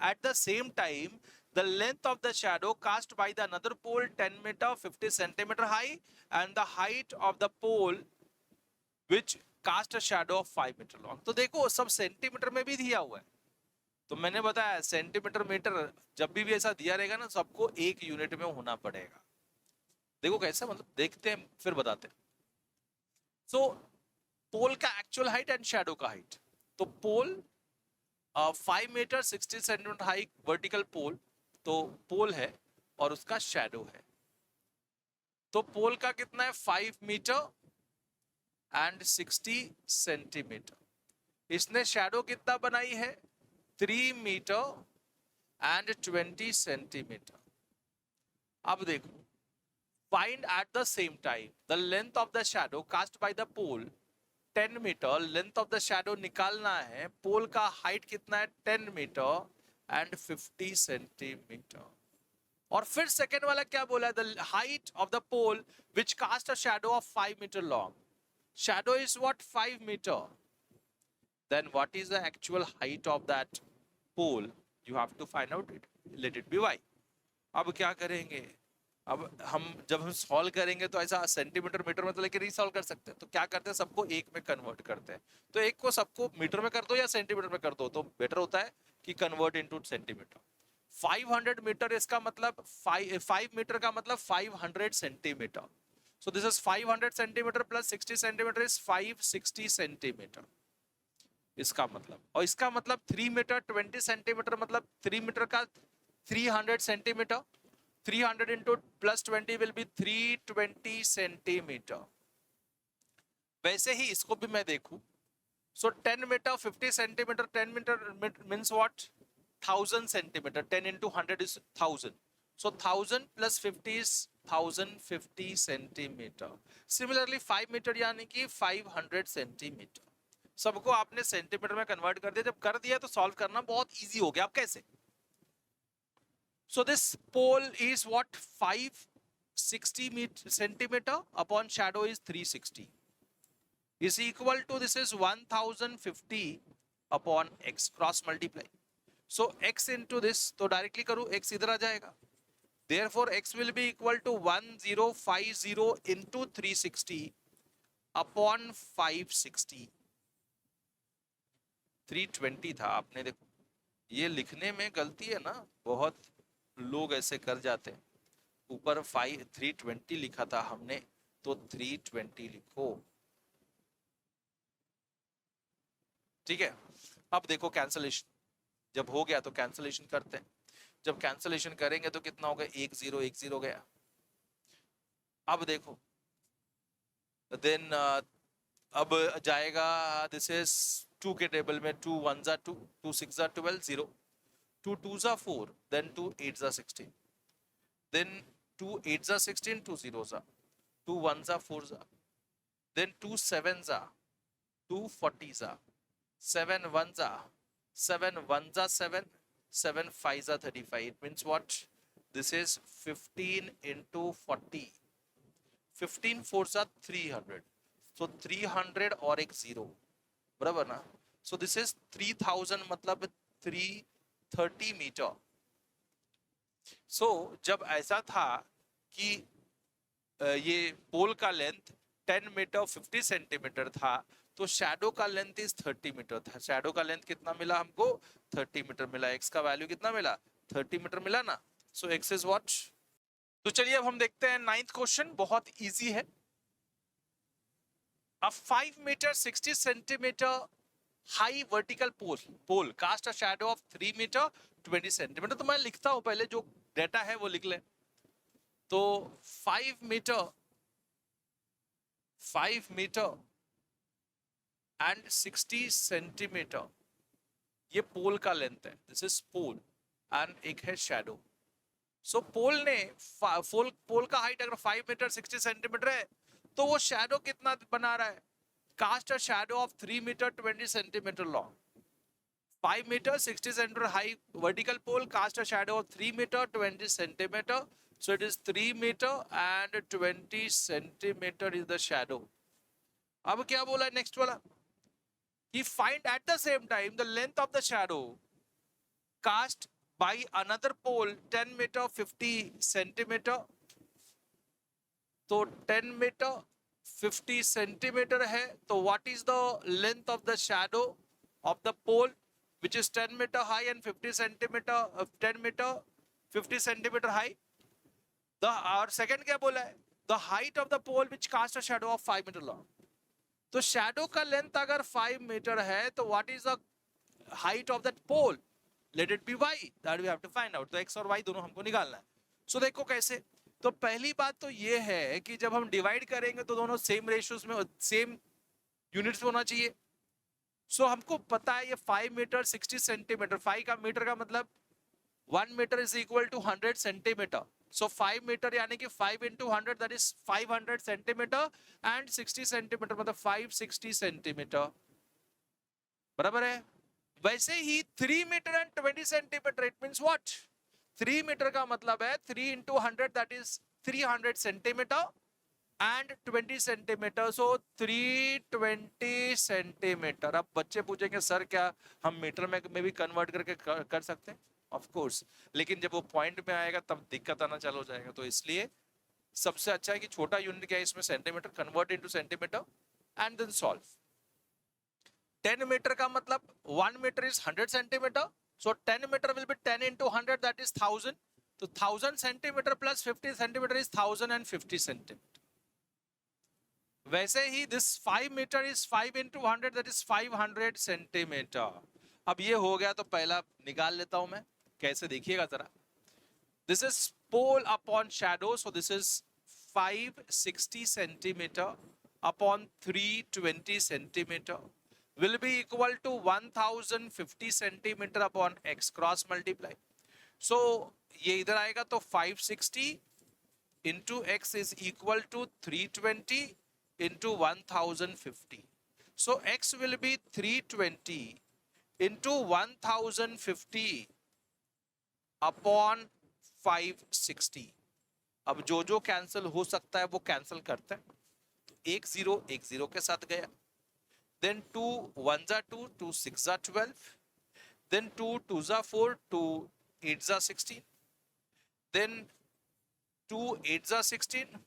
at the same time the length of the shadow cast by the another pole 10 meter 50 centimeter high and the height of the pole which cast a shadow of 5 meter long. तो देखो सब centimetre में भी दिया हुआ है. तो मैंने बताया सेंटीमीटर मीटर जब भी ऐसा दिया रहेगा ना, सबको एक यूनिट में होना पड़ेगा. देखो कैसा, मतलब देखते हैं फिर बताते हैं. सो पोल का एक्चुअल हाइट एंड शैडो का हाइट. तो pole 5 meter 60 centimeter high vertical pole, तो पोल है और उसका शैडो है. तो पोल का कितना है 5 meter एंड 60 centimeter. इसने शैडो कितना बनाई है 3 मीटर एंड 20 सेंटीमीटर। अब देखो, find at the same time the length of the shadow cast by the pole 10 metre. Length of the shadow निकालना है, पोल का हाइट कितना है 10 मीटर एंड 50 सेंटीमीटर। और फिर सेकेंड वाला क्या बोला है, the height of the pole which cast a shadow of 5 metre long. Shadow is what 5 metre, then what is the actual height of that pole? You have to find out it, let it be y। अब क्या करेंगे, अब हम जब हम solve करेंगे तो ऐसा सेंटीमीटर मीटर में तो लेके नहीं सॉल्व कर सकते, तो क्या करते हैं सबको एक में कन्वर्ट करते हैं। तो एक को सबको मीटर में कर दो या सेंटीमीटर में कर दो तो बेटर होता है कि कन्वर्ट इनटू सेंटीमीटर। 500 मीटर इसका मतलब 5 मीटर का मतलब 500 centimetre. So this is 500 centimetre plus 60 centimetre is 560 centimetre इसका मतलब। और इसका मतलब 3 मीटर 20 सेंटीमीटर मतलब 3 मीटर का 300 centimetre. 300 into plus 20 will be 320 centimetre. वैसे ही इसको भी मैं देखूं, so 10 metre 50 centimetre, 10 metre means what 1000 centimetre, 10 into 100 is 1000, so 1000 plus 50 is 1050 centimetre. Similarly 5 metre यानी कि 500 सेंटीमीटर। सबको आपने सेंटीमीटर में कन्वर्ट कर दिया, जब कर दिया तो सॉल्व करना बहुत इजी हो गया। अब कैसे, so this pole is what 560 centimeter upon shadow is 360 is equal to this is 1050 upon x, cross multiply, so x into this तो डायरेक्टली करूं x इधर आ जाएगा, therefore x will be equal to 1050 into 360 upon 560। 320 था, आपने देखो ये लिखने में गलती है ना, बहुत लोग ऐसे कर जाते हैं। ऊपर 320 लिखा था हमने तो 320 लिखो, ठीक है। अब देखो कैंसलेशन जब हो गया तो कैंसलेशन करते हैं। जब कैंसलेशन करेंगे तो कितना होगा 1010 गया। अब देखो देन अब जाएगा दिस इज 2 के टेबल में 2 1 जा 2, 2 6 जा 12 0, 2 2 जा 4, then 2 8 जा 16, then 2 8 जा 16, 2 0 जा 2 1 जा 4 जा, then 2 7 जा 2 40 जा 7 1 जा 7 1 जा 7, 7 5 जा 35। it means what this is 15 into 40, 15 4 जा 300, so 300 और एक 0 बराबर ना। so this is 3000 मतलब 330 मीटर। so जब ऐसा था कि ये पोल का लेंथ 10 मीटर 50 सेंटीमीटर था तो शैडो का लेंथ इज 30 मीटर था। शैडो का लेंथ कितना मिला हमको 30 मीटर मिला, एक्स का वैल्यू कितना मिला 30 मीटर मिला ना। सो एक्स इज व्हाट। तो चलिए अब हम देखते हैं 9th क्वेश्चन, बहुत इजी है। A 5 meter 60 centimeter high vertical pole cast a shadow of 3 meter 20 centimeter। तो मैं लिखता हूं, पहले जो डेटा है वो लिख ले। तो 5 मीटर एंड 60 सेंटीमीटर ये पोल का लेंथ है, दिस इज पोल एंड एक है शैडो। सो पोल ने पोल का हाइट अगर 5 मीटर 60 सेंटीमीटर है तो वो शैडो कितना बना रहा है, cast a shadow of 3 metre 20 centimetre long. 5 metre 60 centimetre high vertical pole cast a shadow of 3 metre 20 centimetre, so it is 3 meter and 20 centimeter is the shadow। अब क्या बोला है नेक्स्ट वाला, he find at the same time the length of the shadow cast by another pole 10 meter 50 centimeter। तो 10 metre 50 centimetre है, तो what is the length of the shadow of the pole which is 10 meter high and 50 centimeter 10 meter 50 centimeter high। और second क्या बोला है, the height of the pole which cast a shadow of 5 meter long। तो shadow का length अगर 5 metre है तो what is the height of that pole, let it be y, that we have to find out। तो x और y दोनों हमको निकालना है। सो देखो कैसे, तो पहली बात तो ये है कि जब हम डिवाइड करेंगे तो दोनों सेम रेशियोज में सेम यूनिट्स में होना चाहिए। सो हमको पता है ये 5 मीटर 60 सेंटीमीटर, 5 का मीटर का मतलब 1 metre is equal to 100 centimetre. So 5 metre यानी कि 5 into 100 that is 500 centimetre and 60 centimetre मतलब 560 सेंटीमीटर. बराबर है. वैसे ही 3 metre and 20 centimetre it means what? 3 metre का मतलब है 3 into 100 that is 300 centimetre and 20 centimetre, so 320 centimetre. अब बच्चे पूछेंगे सर क्या हम मीटर में भी कन्वर्ट करके कर सकते हैं? ऑफ कोर्स, लेकिन जब वो पॉइंट में आएगा तब दिक्कत आना चालू हो जाएगा. तो इसलिए सबसे अच्छा है कि छोटा यूनिट क्या है इसमें, centimetre, convert into centimetre and then solve. 10 metre का मतलब 1 metre is 100 centimetre, so 10 metre will be 10 into 100 that is 1000. तो 1000 centimetre plus 50 centimetre is 1050 centimetre. वैसे ही this 5 metre is 5 into 100 that is 500 centimetre. अब ये हो गया तो पहला निकाल लेता हूं मैं. कैसे देखिएगा जरा. This is pole upon shadow, so this is 560 centimetre upon 320 centimetre will be equal to 1050 centimetre upon x cross multiply. सो ये इधर आएगा तो 560 into x is equal to 320 into 1050. So x will be 320 into 1050 upon 560. अब जो जो cancel हो सकता है वो कैंसिल करते हैं. तो एक जीरो के साथ गया. Then 2 1s are 2, 2 6s are 12. Then 2 2s are 4, 2 8s are 16. Then 2 8s are 16,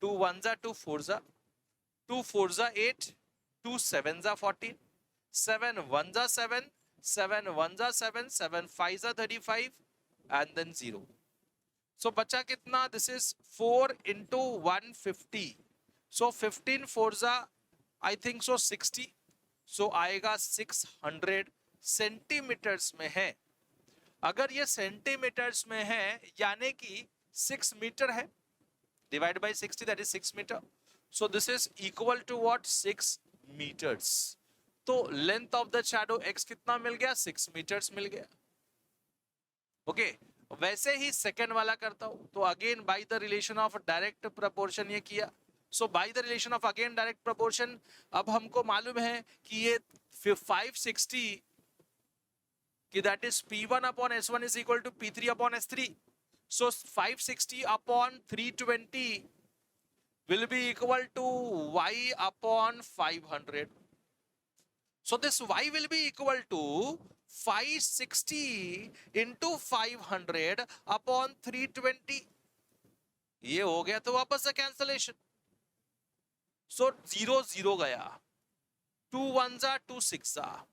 2 1s are 2 4s are 2 4s are 8, 2 7s are 14, 7 1s are 7, 7 1s are 7, 7 5s are 35 and then 0. So बचा कितना? This is 4 into 150. So 15 4s are I think so 60. So आएगा 600 centimetres में है. अगर ये centimetres में है यानी कि 6 मीटर है, divide by 60 that is 6 metre. So this is equal to what? 6 metres. तो length of the shadow x कितना मिल गया? 6 मीटर्स मिल गया. ओके वैसे ही सेकंड वाला करता हूं. तो again by the relation of direct proportion ये किया. So by the relation of again direct proportion अब हमको मालूम है कि ये 560 कि that is P1 upon S1 is equal to P3 upon S3. So 560 upon 320 will be equal to y upon 500. So this y will be equal to 560 into 500 upon 320. ये हो गया तो वापस से कैंसलेशन. So 0 0 गया. 2 1s are 2 6s are.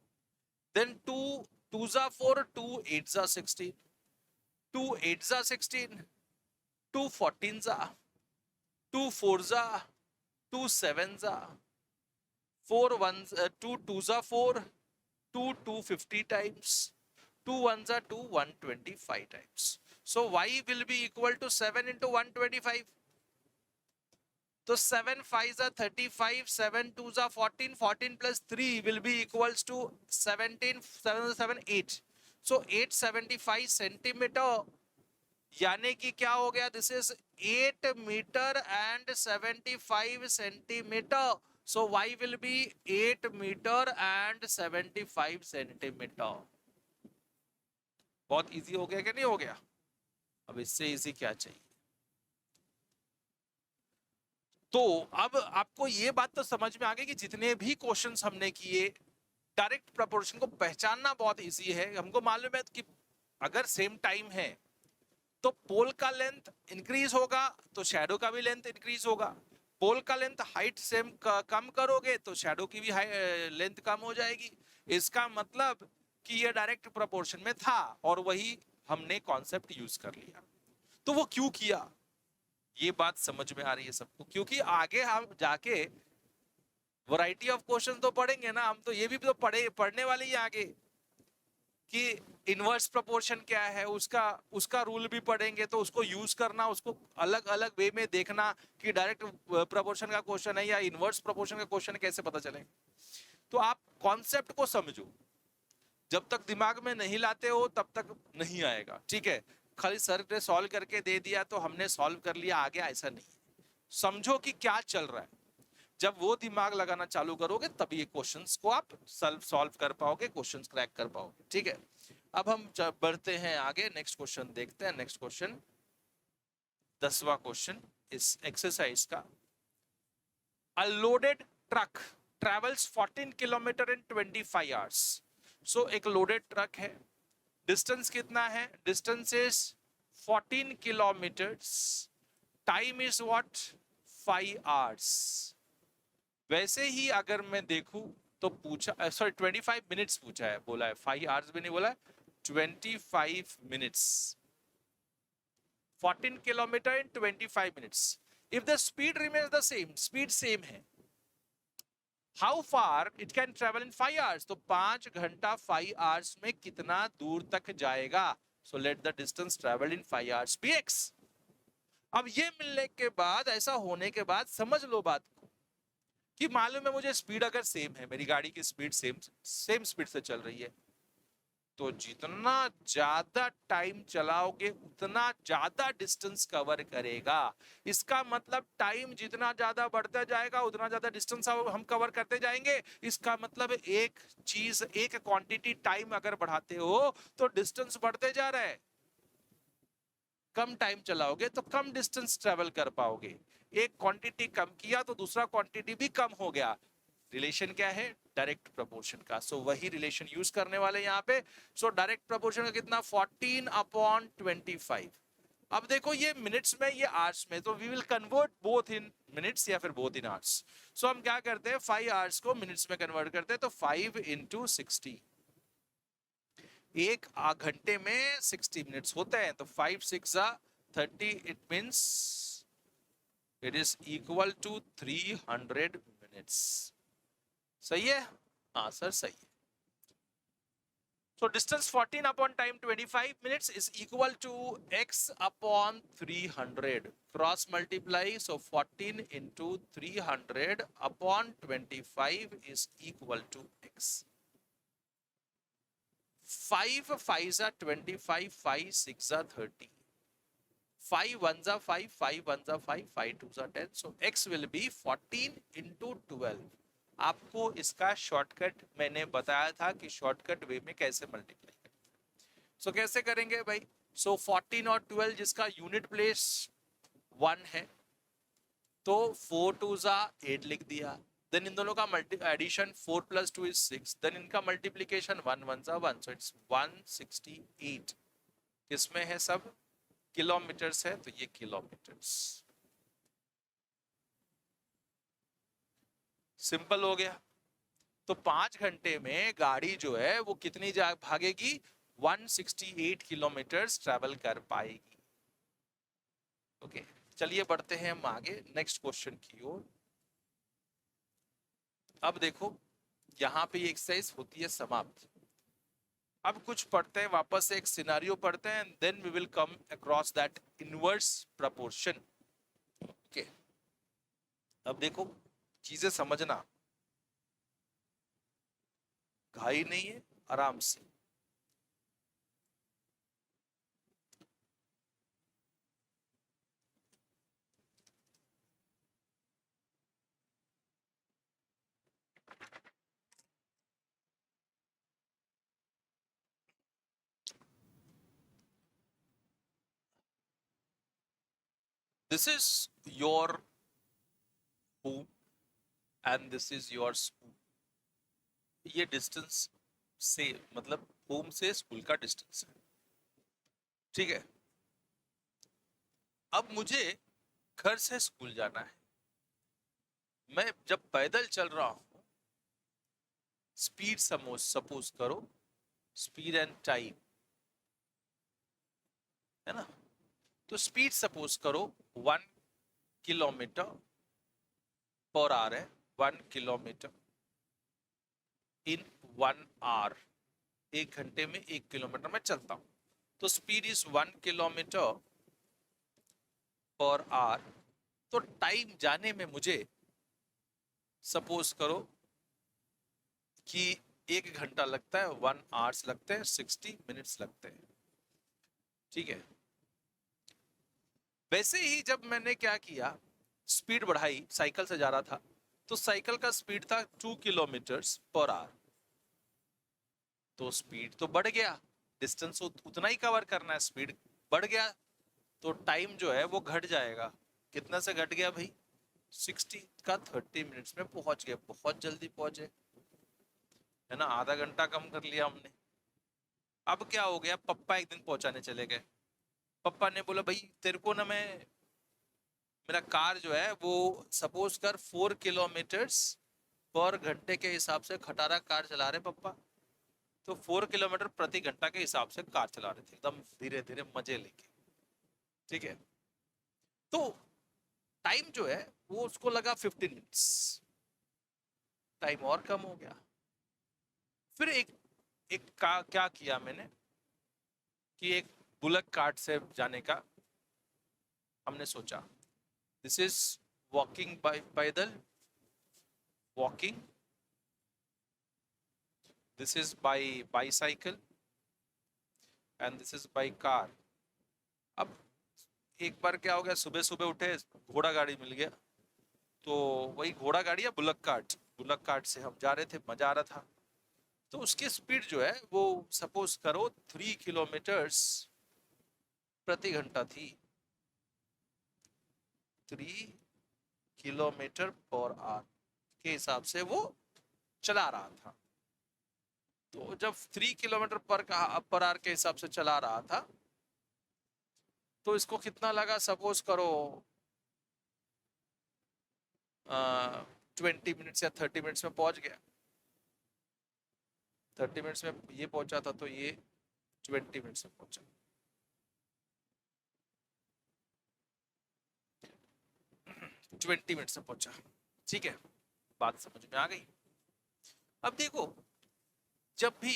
Then 2 2s are 4, 2 8s are 16. 2 8s are 16. 2 14s are. 2 4s are. 2 7s are. 4 1s 2 2s are 4. 2 250 times. 2 1s are 2 125 times. So y will be equal to 7 into 125. तो 7 5s are 35, 7 2s are 14, 14 plus 3 will be equals to 17, 7 7 8. So 875 centimetre यानी कि क्या हो गया? This is 8 metre and 75 centimetre. So y will be 8 metre and 75 centimetre. बहुत easy हो गया कि नहीं हो गया? अब इससे इजी क्या चाहिए? तो अब आपको ये बात तो समझ में आ गई कि जितने भी क्वेश्चंस हमने किए डायरेक्ट प्रोपोर्शन को पहचानना बहुत इजी है. हमको मालूम है कि अगर सेम टाइम है तो पोल का लेंथ इंक्रीज होगा तो शैडो का भी लेंथ इंक्रीज होगा. पोल का लेंथ हाइट सेम कम करोगे तो शैडो की भी लेंथ कम हो जाएगी. इसका मतलब कि ये डायरेक्ट प्रोपोर्शन में था और वही हमने कॉन्सेप्ट यूज कर लिया. तो वो क्यों किया ये बात समझ में आ रही है सबको? क्योंकि आगे हम जाके वैरायटी ऑफ क्वेश्चन तो पढ़ेंगे ना. हम तो ये भी तो पढ़ने वाले ही आगे कि इनवर्स प्रोपोर्शन क्या है, उसका रूल भी पढ़ेंगे. तो उसको यूज करना, उसको अलग अलग वे में देखना कि डायरेक्ट प्रोपोर्शन का क्वेश्चन है या इनवर्स प्रोपोर्शन का क्वेश्चन कैसे पता चलेगा. तो आप कॉन्सेप्ट को समझो, जब तक दिमाग में नहीं लाते हो तब तक नहीं आएगा, ठीक है। खाली सर ने सॉल्व करके दे दिया तो हमने सॉल्व कर लिया आ गया, ऐसा नहीं। समझो कि क्या चल रहा है, जब वो दिमाग लगाना चालू करोगे तब ये क्वेश्चंस को आप सॉल्व कर पाओगे, क्वेश्चंस क्रैक कर पाओगे, ठीक है। अब हम बढ़ते हैं आगे, नेक्स्ट क्वेश्चन देखते हैं। नेक्स्ट क्वेश्चन 10वां क्वेश्चन इस एक्सरसाइज का। A loaded truck travels 14 kilometre in 25 hours. So एक लोडेड ट्रक है, डिस्टेंस कितना है, distance is 14 kilometres, time is what 5 hours. वैसे ही अगर मैं देखूं तो पूछा, सॉरी 25 मिनट्स पूछा है, बोला है 5 hours भी नहीं बोला है, 25 minutes, 14 kilometre in 25 minutes. If the speed remains the same, speed सेम है, how far it can travel in 5 hours, तो 5 घंटा 5 hours में कितना दूर तक जाएगा। So let the distance travel in 5 hours be x। अब ये मिलने के बाद, ऐसा होने के बाद समझ लो बात को कि मालूम है मुझे स्पीड अगर सेम है, मेरी गाड़ी की स्पीड सेम स्पीड से चल रही है, तो जितना ज्यादा टाइम चलाओगे उतना ज्यादा डिस्टेंस कवर करेगा। इसका मतलब टाइम जितना ज्यादा बढ़ता जाएगा उतना ज्यादा डिस्टेंस हम कवर करते जाएंगे। इसका मतलब एक चीज, एक क्वांटिटी टाइम अगर बढ़ाते हो तो डिस्टेंस बढ़ते जा रहा है। कम टाइम चलाओगे तो कम डिस्टेंस ट्रेवल कर पाओगे, एक क्वांटिटी कम किया तो दूसरा क्वांटिटी भी कम हो गया। रिलेशन क्या है, डायरेक्ट प्रोपोर्शन का। सो वही रिलेशन यूज करने वाले यहाँ पे। सो डायरेक्ट प्रोपोर्शन का कितना 14/25। अब देखो ये मिनट्स में, ये आवर्स में, तो we will convert both in minutes या फिर बोथ इन आवर्स। सो हम क्या करते हैं, 5 आवर्स को मिनट्स में कन्वर्ट करते हैं, तो 5 into 60, एक घंटे में 60 मिनट्स होते हैं, तो 5 6 30, it means it is equal to 300 minutes. सही है, हाँ सर सही है। So distance 14 upon time 25 minutes is equal to x upon 300. Cross multiply, so 14 into 300 upon 25 is equal to x. 5 5s are 25, 5 6s are 30. 5 1s are 5, 5 1s are 5, 5 2s are 10. So x will be 14 into 12. आपको इसका shortcut मैंने बताया था कि shortcut way में कैसे multiply करें। सो कैसे करेंगे भाई, सो 14 और 12 जिसका यूनिट प्लेस 1 है, तो 4 2s are 8 लिख दिया। देन इन दोनों का एडिशन 4 + 2 is 6, देन इनका multiplication 1 1s are 1, so it's 168। किसमें है, सब किलोमीटर्स है, तो ये किलोमीटर्स। सिंपल हो गया। तो 5 घंटे में गाड़ी जो है वो कितनी भागेगी, 168 किलोमीटर्स ट्रैवल कर पाएगी। ओके, चलिए बढ़ते हैं हम आगे नेक्स्ट क्वेश्चन की ओर। अब देखो यहाँ पे ये एक्सरसाइज होती है समाप्त। अब कुछ पढ़ते हैं, वापस से एक सिनारियो पढ़ते हैं, then we will come across that inverse proportion. Okay, अब देखो चीजें समझना, घाई नहीं है, आराम से। This is your home and this is your school. ये डिस्टेंस से मतलब होम से स्कूल का डिस्टेंस है, ठीक है। अब मुझे घर से स्कूल जाना है, मैं जब पैदल चल रहा हूं, स्पीड सपोज करो, स्पीड एंड टाइम है ना, तो स्पीड सपोज करो 1 किलोमीटर पर आवर है, 1 किलोमीटर इन 1 आवर, 1 घंटे में 1 किलोमीटर में चलता हूं, तो speed is 1 kilometre per hour. तो टाइम जाने में मुझे सपोज करो कि 1 घंटा लगता है, 1 आवर्स लगते हैं, 60 मिनट्स लगते हैं। ठीक है, वैसे ही जब मैंने क्या किया, स्पीड बढ़ाई, साइकिल से जा रहा था, तो साइकिल का स्पीड था 2 किलोमीटर्स पर आवर। तो स्पीड तो बढ़ गया, डिस्टेंस उतना ही कवर करना है, स्पीड बढ़ गया, तो टाइम जो है वो घट जाएगा। कितना से घट गया भाई? 60 का 30 मिनट्स में पहुंच गए, बहुत जल्दी पहुंचे, है ना, आधा घंटा कम कर लिया हमने। अब क्या हो गया, पप्पा एक दिन पहुंचाने चले गए। पप्पा ने बोला भाई तेरे को ना मैं, मेरा कार जो है वो सपोज कर 4 किलोमीटर्स पर घंटे के हिसाब से खटारा कार चला रहे पप्पा। तो 4 किलोमीटर प्रति घंटा के हिसाब से कार चला रहे थे, एकदम धीरे धीरे मजे लेके। ठीक है, तो टाइम जो है वो उसको लगा 15 मिनट्स, टाइम और कम हो गया। फिर एक एक क्या किया मैंने कि एक बुलक कार्ट से जाने का हमने सोचा। दिस इज वॉकिंग बाय पैदल, walking, this is by bicycle and this is by car. अब एक बार क्या हो गया, सुबह सुबह उठे, घोड़ा गाड़ी मिल गया, तो वही घोड़ा गाड़ी या बुलक कार्ट से हम जा रहे थे, मजा आ रहा था। तो उसकी स्पीड जो है वो सपोज करो 3 किलोमीटर्स प्रति घंटा थी, 3 किलोमीटर पर आवर के हिसाब से वो चला रहा था। तो जब 3 किलोमीटर पर आवर के हिसाब से चला रहा था, तो इसको कितना लगा, सपोज करो 20 मिनट्स या 30 मिनट्स में पहुंच गया। 30 मिनट्स में ये पहुंचा था, तो ये 20 मिनट्स में पहुंचा। ट्वेंटी मिनट से पहुंचा। ठीक है, बात समझ में आ गई। अब देखो, जब भी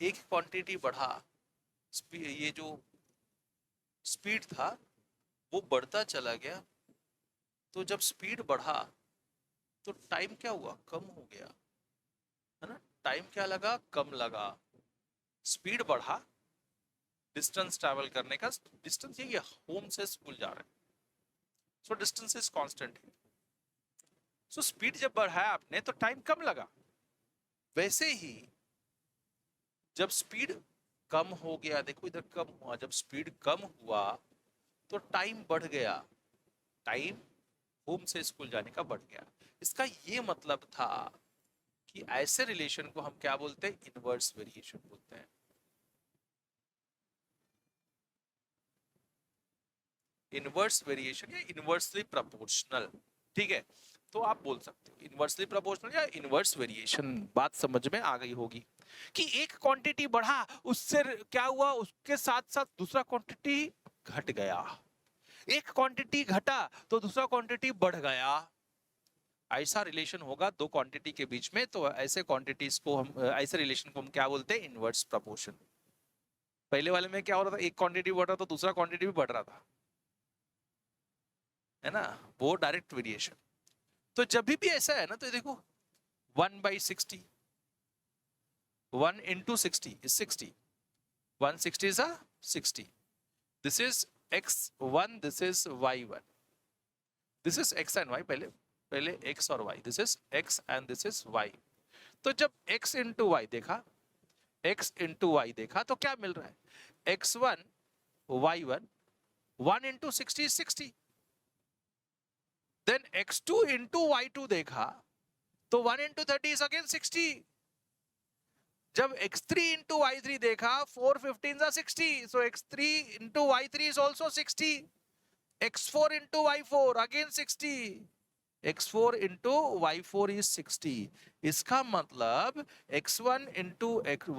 एक क्वांटिटी बढ़ा, ये जो स्पीड था वो बढ़ता चला गया, तो जब स्पीड बढ़ा तो टाइम क्या हुआ, कम हो गया, है ना। टाइम क्या लगा, कम लगा। स्पीड बढ़ा, डिस्टेंस ट्रैवल करने का डिस्टेंस, ये होम से स्कूल जा रहे हैं, so distance is constant. So speed जब बढ़ाया आपने तो टाइम कम लगा। वैसे ही जब स्पीड कम हो गया, देखो इधर कम हुआ, जब स्पीड कम हुआ तो टाइम बढ़ गया, टाइम होम से स्कूल जाने का बढ़ गया। इसका ये मतलब था कि ऐसे रिलेशन को हम क्या बोलते हैं, इनवर्स वेरिएशन बोलते हैं। इनवर्स वेरिएशन या इनवर्सली प्रोपोर्शनल। ठीक है, तो आप बोल सकते हो इनवर्सली प्रोपोर्शनल या इनवर्स वेरिएशन। बात समझ में आ गई होगी कि एक क्वांटिटी बढ़ा, उससे क्या हुआ, उसके साथ साथ दूसरा क्वांटिटी घट गया। एक क्वांटिटी घटा तो दूसरा क्वांटिटी बढ़ गया। ऐसा रिलेशन होगा दो क्वांटिटी के बीच में, तो ऐसे क्वांटिटीज को हम, ऐसे रिलेशन को हम क्या बोलते हैं, इनवर्स प्रोपोर्शन। पहले वाले में क्या हो रहा था, एक क्वांटिटी बढ़ रहा था, दूसरा क्वांटिटी भी बढ़ रहा था, है ना, वो डायरेक्ट वेरिएशन। तो जब भी ऐसा है ना, तो देखो 1/60, 1 into 60 is 60, 160 is a 60, this is x1, this is y1, this is x and y, पहले x और y, this is x and this is y। तो जब x into y देखा, x into y देखा, तो क्या मिल रहा है, x1 y1, 1 into 60 is 60, then x2 into y2 देखा, तो 1 into 30 is again 60। जब x3 into y3 देखा, 4 15s are 60, so x3 into y3 is also 60, x4 into y4 again 60, x4 into y4 is 60। इसका मतलब x1 into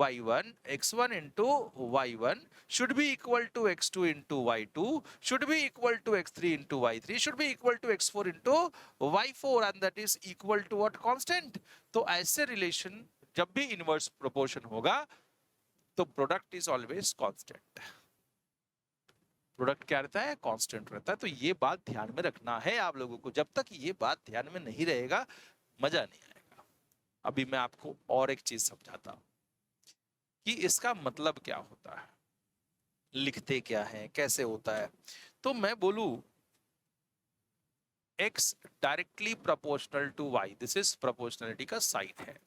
y1, x1 into y1 should be equal to x2 into y2, should be equal to x3 into y3, should be equal to x4 into y4, and that is equal to what, constant। तो ऐसे relation जब भी inverse proportion होगा तो product is always constant. Product क्या रहता है, constant रहता है। तो ये बात ध्यान में रखना है आप लोगों को। जब तक ये बात ध्यान में नहीं रहेगा, मजा नहीं आएगा। अभी मैं आपको और एक चीज समझाता हूं कि इसका मतलब क्या होता है, लिखते क्या है, कैसे होता है। तो मैं बोलूं x directly proportional to y, this is proportionality का साइन है।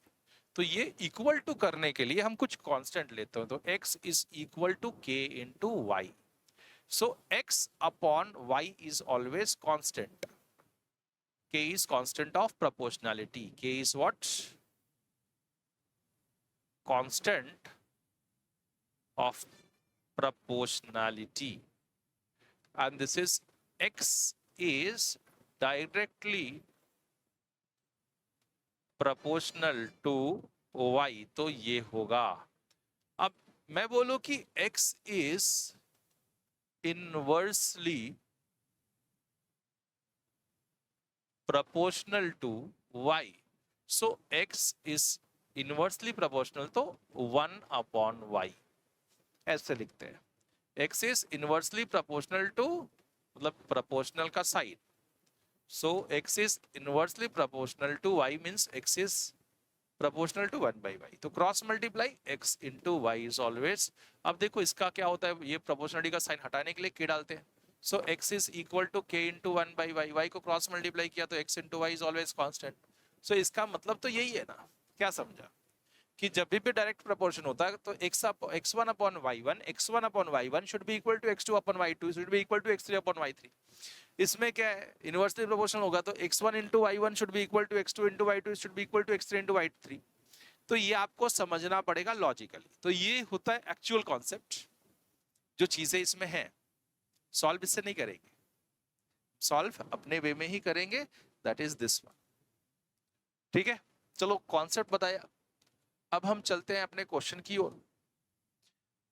तो ये इक्वल टू करने के लिए हम कुछ कांस्टेंट लेते हैं, तो x is equal to k into y. So x upon y is always constant, k is constant of proportionality, k is what, constant of proportionality, and this is x is directly proportional to y, तो ये होगा। अब मैं बोलूं कि x is inversely proportional to y, so x is inversely proportional, तो 1 upon y, ऐसे लिखते हैं। x is inversely proportional to, मतलब प्रोपोर्शनल का sign, so x is inversely proportional to y means x is proportional to 1 by y, तो cross multiply x into y is always. अब देखो इसका क्या होता है, ये प्रोपोर्शनलिटी का साइन हटाने के लिए k डालते हैं, so x is equal to k into 1 by y, y को क्रॉस मल्टीप्लाई किया तो x into y is always constant. So इसका मतलब तो यही है ना, क्या समझा, कि जब भी डायरेक्ट प्रोपोर्शन होता है तो x1 upon y1, x1 upon y1 should be equal to x2 upon y2 should be equal to x3 upon y3। इसमें क्या है, इनवर्सली प्रोपोर्शनल होगा तो x1 into y1 should be equal to x2 into y2 should be equal to x3 into y3। तो ये आपको समझना पड़ेगा लॉजिकली। तो ये होता है एक्चुअल कॉन्सेप्ट, जो चीजें इसमें हैं। सॉल्व इससे नहीं करेंगे, सॉल्व अपने वे में ही करेंगे, दैट इज दिस वन। ठीक है, चलो कॉन्सेप्ट बताया, अब हम चलते हैं अपने क्वेश्चन की ओर।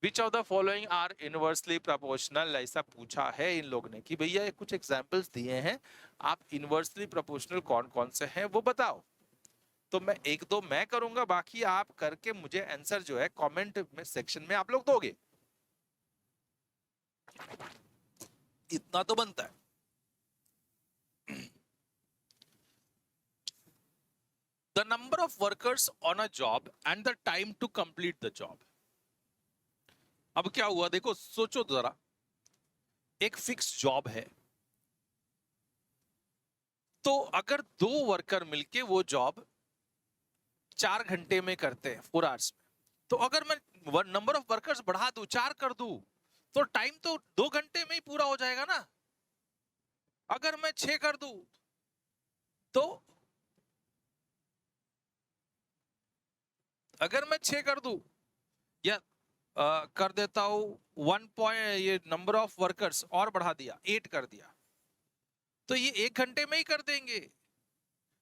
Which of the following are inversely proportional, ऐसा पूछा है इन लोग ने कि भैया कुछ एग्जांपल्स दिए हैं, आप इनवर्सली प्रोपोर्शनल कौन कौन से हैं वो बताओ। तो मैं एक दो मैं करूंगा, बाकी आप करके मुझे आंसर जो है कमेंट में सेक्शन में आप लोग दोगे, इतना तो बनता है। The number of workers on a job and the time to complete the job। अब क्या हुआ देखो, सोचो जरा, एक फिक्स जॉब है, तो अगर दो वर्कर मिलके वो जॉब 4 घंटे में करते हैं, 4 आवर्स में, तो अगर मैं नंबर ऑफ वर्कर्स बढ़ा दूं, 4 कर दूं, तो टाइम तो 2 घंटे में ही पूरा हो जाएगा ना। अगर मैं 6 कर दूं तो, अगर मैं 6 कर दूं या कर देता हूं 1 पॉइंट, ये नंबर ऑफ वर्कर्स और बढ़ा दिया, 8 कर दिया, तो ये 1 घंटे में ही कर देंगे।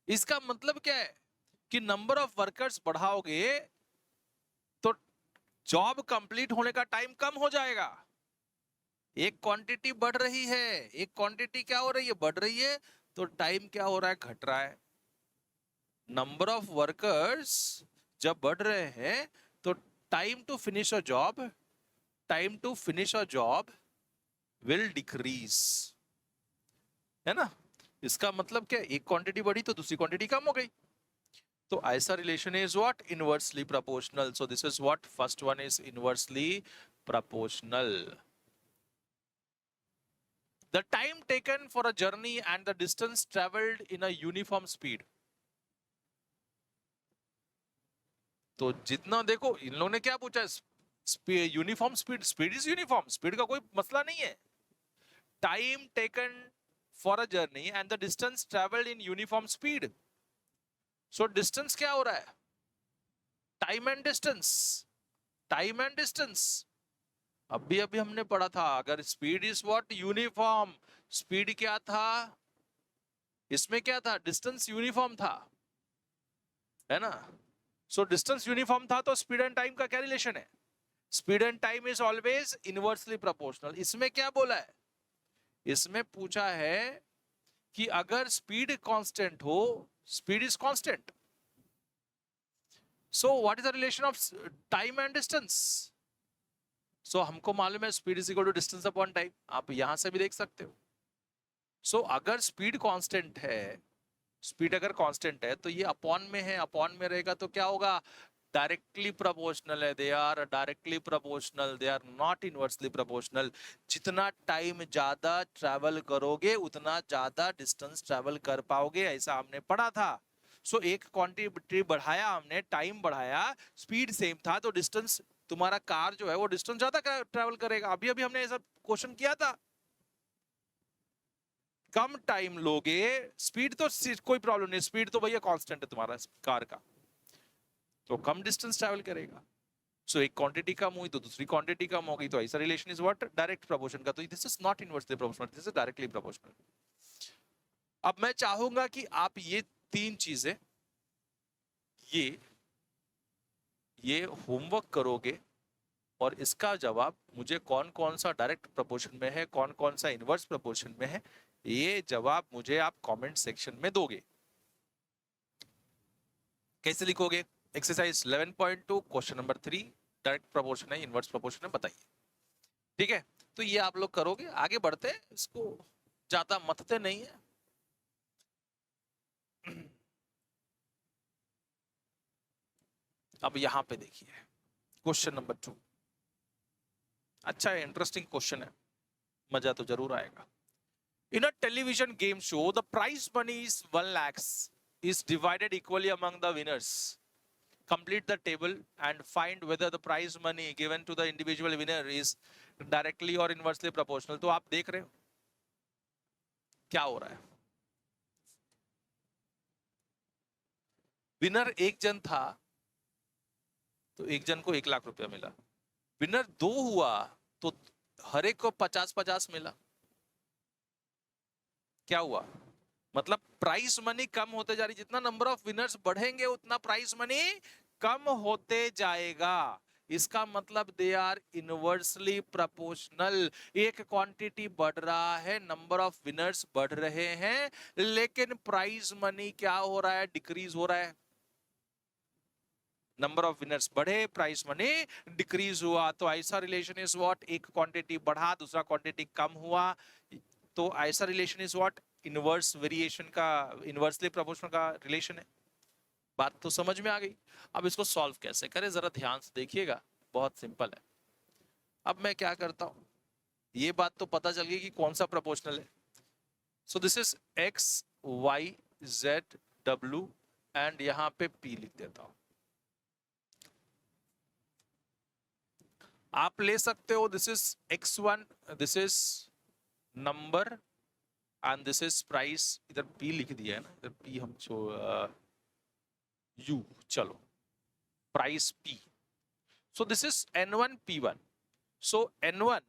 इसका मतलब क्या है कि नंबर ऑफ वर्कर्स बढ़ाओगे तो जॉब कंप्लीट होने का टाइम कम हो जाएगा। एक क्वांटिटी बढ़ रही है, एक क्वांटिटी क्या हो रही है, बढ़ रही है, तो टाइम क्या हो रहा है, घट रहा है। नंबर ऑफ वर्कर्स जब बढ़ रहे हैं तो time to finish a job, time to finish a job will decrease, है ना। इसका मतलब क्या, एक क्वांटिटी बढ़ी तो दूसरी क्वांटिटी कम हो गई। तो ऐसा relation is what, inversely proportional. So this is what, first one is inversely proportional. The time taken for a journey and the distance traveled in a uniform speed। तो जितना देखो, इन लोगों ने क्या पूछा, uniform speed, speed is uniform, speed का कोई मसला नहीं है। Time taken for a journey and the distance travelled in uniform speed. So distance क्या हो रहा है, time and distance, time and distance. अभी अभी हमने पढ़ा था, अगर speed is what, uniform, speed क्या था, इसमें क्या था, डिस्टेंस यूनिफॉर्म था, है ना। सो डिस्टेंस यूनिफॉर्म था तो स्पीड एंड टाइम का क्या रिलेशन है, speed and time is always inversely proportional. इसमें क्या बोला है, इसमें पूछा है कि अगर स्पीड कांस्टेंट हो, speed is constant, so what is the relation of time and distance. So हमको मालूम है speed is equal to distance upon time, आप यहां से भी देख सकते हो। सो अगर स्पीड कांस्टेंट है स्पीड अगर कांस्टेंट है तो ये अपॉन में है, अपॉन में रहेगा तो क्या होगा, डायरेक्टली प्रोपोर्शनल है, they are directly proportional, they are not inversely proportional. जितना टाइम ज्यादा ट्रैवल करोगे उतना ज्यादा डिस्टेंस ट्रैवल कर पाओगे, ऐसा हमने पढ़ा था। सो एक क्वांटिटी बढ़ाया हमने, टाइम बढ़ाया, स्पीड सेम था, तो डिस्टेंस तुम्हारा कार जो है वो डिस्टेंस ज्यादा ट्रैवल करेगा। अभी अभी हमने ऐसा क्वेश्चन किया था। कम टाइम लोगे, स्पीड तो कोई प्रॉब्लम नहीं, स्पीड तो भैया कांस्टेंट है तुम्हारा कार का, तो कम डिस्टेंस ट्रैवल करेगा। सो एक क्वांटिटी कम हुई तो दूसरी क्वांटिटी कम हो गई, तो ऐसा relation is what, direct proportion का। तो this is not inversely proportional, this is directly proportional. अब मैं चाहूंगा कि आप ये तीन चीजें ये ये होमवर्क करोगे और इसका जवाब मुझे कौन कौन सा डायरेक्ट प्रोपोर्शन में है, कौन कौन सा इनवर्स प्रोपोर्शन में है, ये जवाब मुझे आप कमेंट सेक्शन में दोगे। कैसे लिखोगे? Exercise 11.2 question number 3, direct proportion है इनवर्स प्रोपोर्शन है, बताइए। ठीक है, तो ये आप लोग करोगे। आगे बढ़ते हैं, इसको ज्यादा मतते नहीं है। अब यहां पे देखिए क्वेश्चन नंबर 2। अच्छा है, इंटरेस्टिंग क्वेश्चन है, मजा तो जरूर आएगा। In a television game show, the prize money is 1 lakhs is divided equally among the winners. Complete the table and find whether the prize money given to the individual winner is directly or inversely proportional. तो आप देख रहे हो क्या हो रहा है। Winner एक जन था तो एक जन को 1 लाख रुपया मिला। विनर 2 हुआ तो हर एक को 50-50 मिला। क्या हुआ? मतलब प्राइस मनी कम होते जा रही, जितना नंबर ऑफ विनर्स बढ़ेंगे उतना प्राइस मनी कम होते जाएगा। इसका मतलब दे आर इनवर्सली प्रोपोर्शनल। एक क्वांटिटी बढ़ रहा है, नंबर ऑफ विनर्स बढ़ रहे हैं, लेकिन प्राइस मनी क्या हो रहा है, डिक्रीज हो रहा है। नंबर ऑफ विनर्स बढ़े, प्राइस मनी डिक्रीज हुआ, तो ऐसा रिलेशन इज व्हाट, एक क्वांटिटी बढ़ा दूसरा क्वांटिटी कम हुआ, तो ऐसा relation is what, inverse variation का, इनवर्सली प्रोपोर्शनल का रिलेशन है। बात तो समझ में आ गई। अब इसको सॉल्व कैसे करें जरा ध्यान से देखिएगा, बहुत सिंपल है। अब मैं क्या करता हूं, ये बात तो पता चल गई कि कौन सा प्रोपोर्शनल है। So this is x y z डब्ल्यू एंड यहां पे पी लिख देता हूं। आप ले सकते हो, this is x1, this is number and this is price. इधर p लिख दिया है ना, इधर p हम u, चलो price p। So this is n1 p1। So n1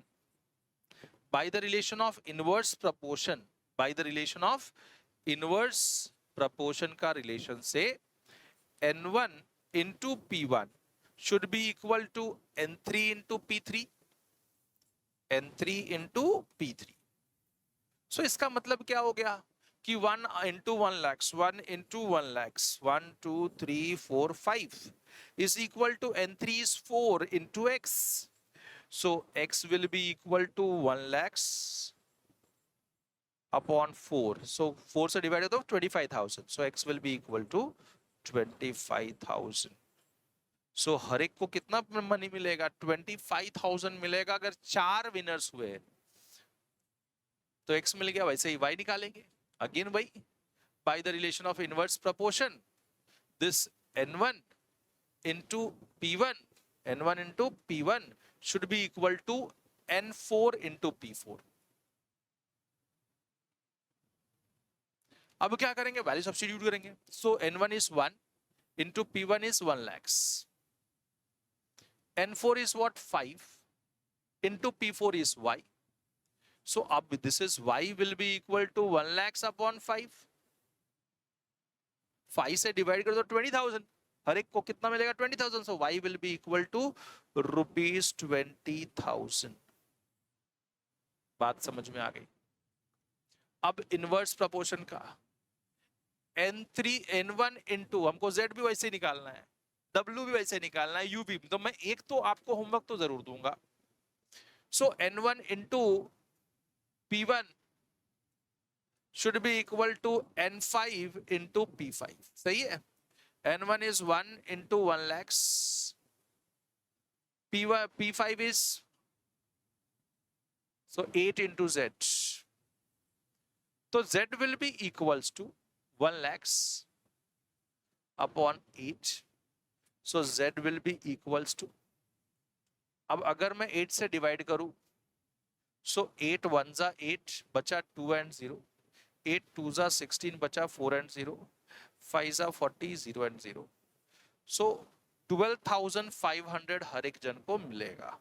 by the relation of inverse proportion, by the relation of inverse proportion का relation से n1 into p1 should be equal to n3 into p3, n3 into p3। so इसका मतलब क्या हो गया कि 1 into 1 lakhs, 1 into 1 lakhs, 1 2 3 4 5 is equal to n3 is 4 into x, so x will be equal to 1 lakhs upon 4, so 4 से divide तो 25,000, so x will be equal to 25,000। सो हर एक को कितना मनी मिलेगा, 25,000 मिलेगा। अगर 4 विनर्स हुए तो x मिल गया, वैसे ही y निकालेंगे अगेन वही, bye the relation of inverse proportion, this n1 into p1, n1 into p1 should be equal to n4 into p4। अब क्या करेंगे, वैल्यू सब्स्टिट्यूट करेंगे। सो n1 is 1 into p1 is 1 lakhs, n4 is what, 5 into p4 is y, so अब this is y will be equal to 1 lakhs upon 5, 5 से divide कर दो 20,000, हर एक को कितना मिलेगा 20,000, so y will be equal to rupees 20,000। बात समझ में आ गई। अब इनवर्स प्रोपोर्शन का n3 n1 into, हमको z भी वैसे निकालना है, w भी वैसे निकालना है, u भी, तो मैं एक तो आपको होमवर्क तो जरूर दूंगा। सो n1 into p1 should be equal to n5 into p5. सही है? n1 is 1 into 1 lakhs, p5 is so 8 into z. So z will be equals to 1 lakhs upon 8. So z will be equals to, अब अगर मैं 8 से divide करूं, so 8 1 जा 8 बचा 2 and 0, 8 2 जा 16 बचा 4 and 0, 5 जा 40 0 and 0. So 12,500 हर एक जन को मिलेगा.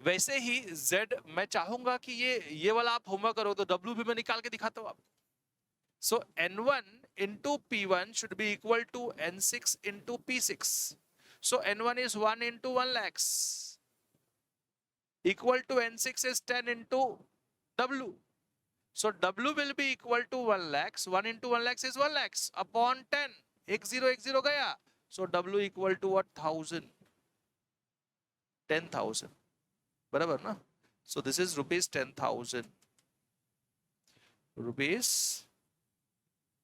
वैसे ही z मैं चाहूंगा कि ये वाला आप होमवर्क करो, तो w भी मैं निकाल के दिखाता हूं आपको. So n1 into p1 should be equal to n6 into p6. So n1 is 1 into 1 lakhs equal to n6 is 10 into w. So w will be equal to 1 lakhs. 1 into 1 lakhs is 1 lakhs upon 10. एक zero गया. So w equal to what? 1000. 10,000. बराबर ना? So this is rupees 10,000. Rupees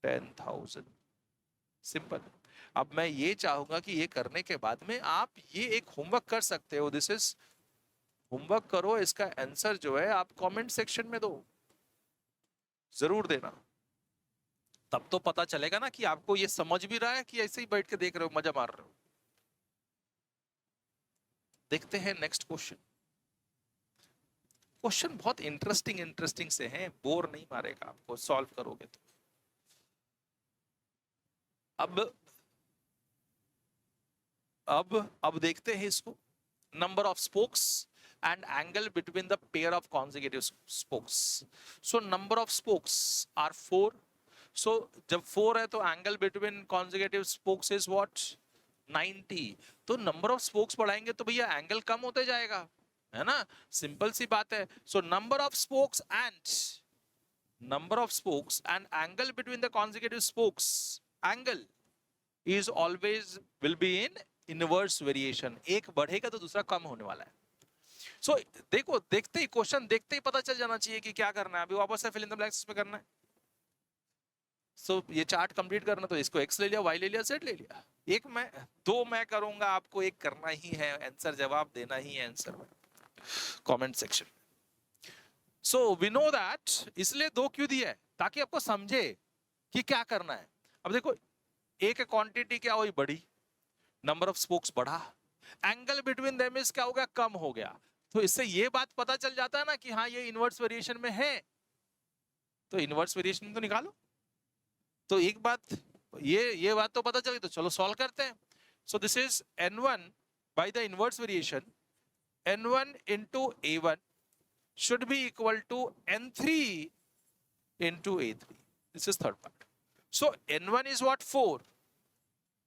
10,000. Simple. अब मैं ये चाहूंगा कि ये करने के बाद में आप ये एक होमवर्क कर सकते हो. दिस इज होमवर्क करो, इसका आंसर जो है आप कमेंट सेक्शन में दो, जरूर देना. तब तो पता चलेगा ना कि आपको ये समझ भी रहा है कि ऐसे ही बैठ के देख रहे हो, मजा मार रहे हो. देखते हैं नेक्स्ट क्वेश्चन. क्वेश्चन बहुत इंटरेस्टिंग से हैं, बोर नहीं मारेगा आपको सॉल्व करोगे तो. अब देखते हैं इसको. Number of spokes and angle between the pair of consecutive spokes. So number of spokes are 4. So जब 4 है तो angle between consecutive spokes is what? 90. तो number of spokes बढ़ाएंगे तो भैया angle कम होते जाएगा, है ना? सिंपल सी बात है. So number of spokes and angle between the consecutive spokes, angle is always will be in inverse variation. एक बढ़ेगा तो दूसरा कम होने वाला है. सो देखो, देखते ही क्वेश्चन देखते ही पता चल जाना चाहिए कि क्या करना है. अभी वापस से फिल इन द ब्लैंक्स में करना है. सो ये चार्ट कंप्लीट करना, तो इसको x ले लिया, y ले लिया, z ले लिया. दो मैं करूंगा, आपको एक करना ही है. आंसर जवाब देना ही है आंसर में, comment section. So we know that, इसलिए 2 क्यों दिया है? ताकि आपको समझे कि क्या करना है. अब देखो, एक क्वांटिटी क्या हुई? बड़ी. नंबर ऑफ स्पोक्स बढ़ा. एंगल बिटवीन देम इज क्या हो गया? कम हो गया. तो इससे ये बात पता चल जाता है ना कि हाँ ये इनवर्स वेरिएशन में है. तो इनवर्स वेरिएशन तो निकालो. तो एक बात ये बात तो पता चली, तो चलो सॉल्व करते हैं. सो this is n1 by the inverse variation. n1 into a1 should be equal to n3 into a3. This is third part. So n1 is what? 4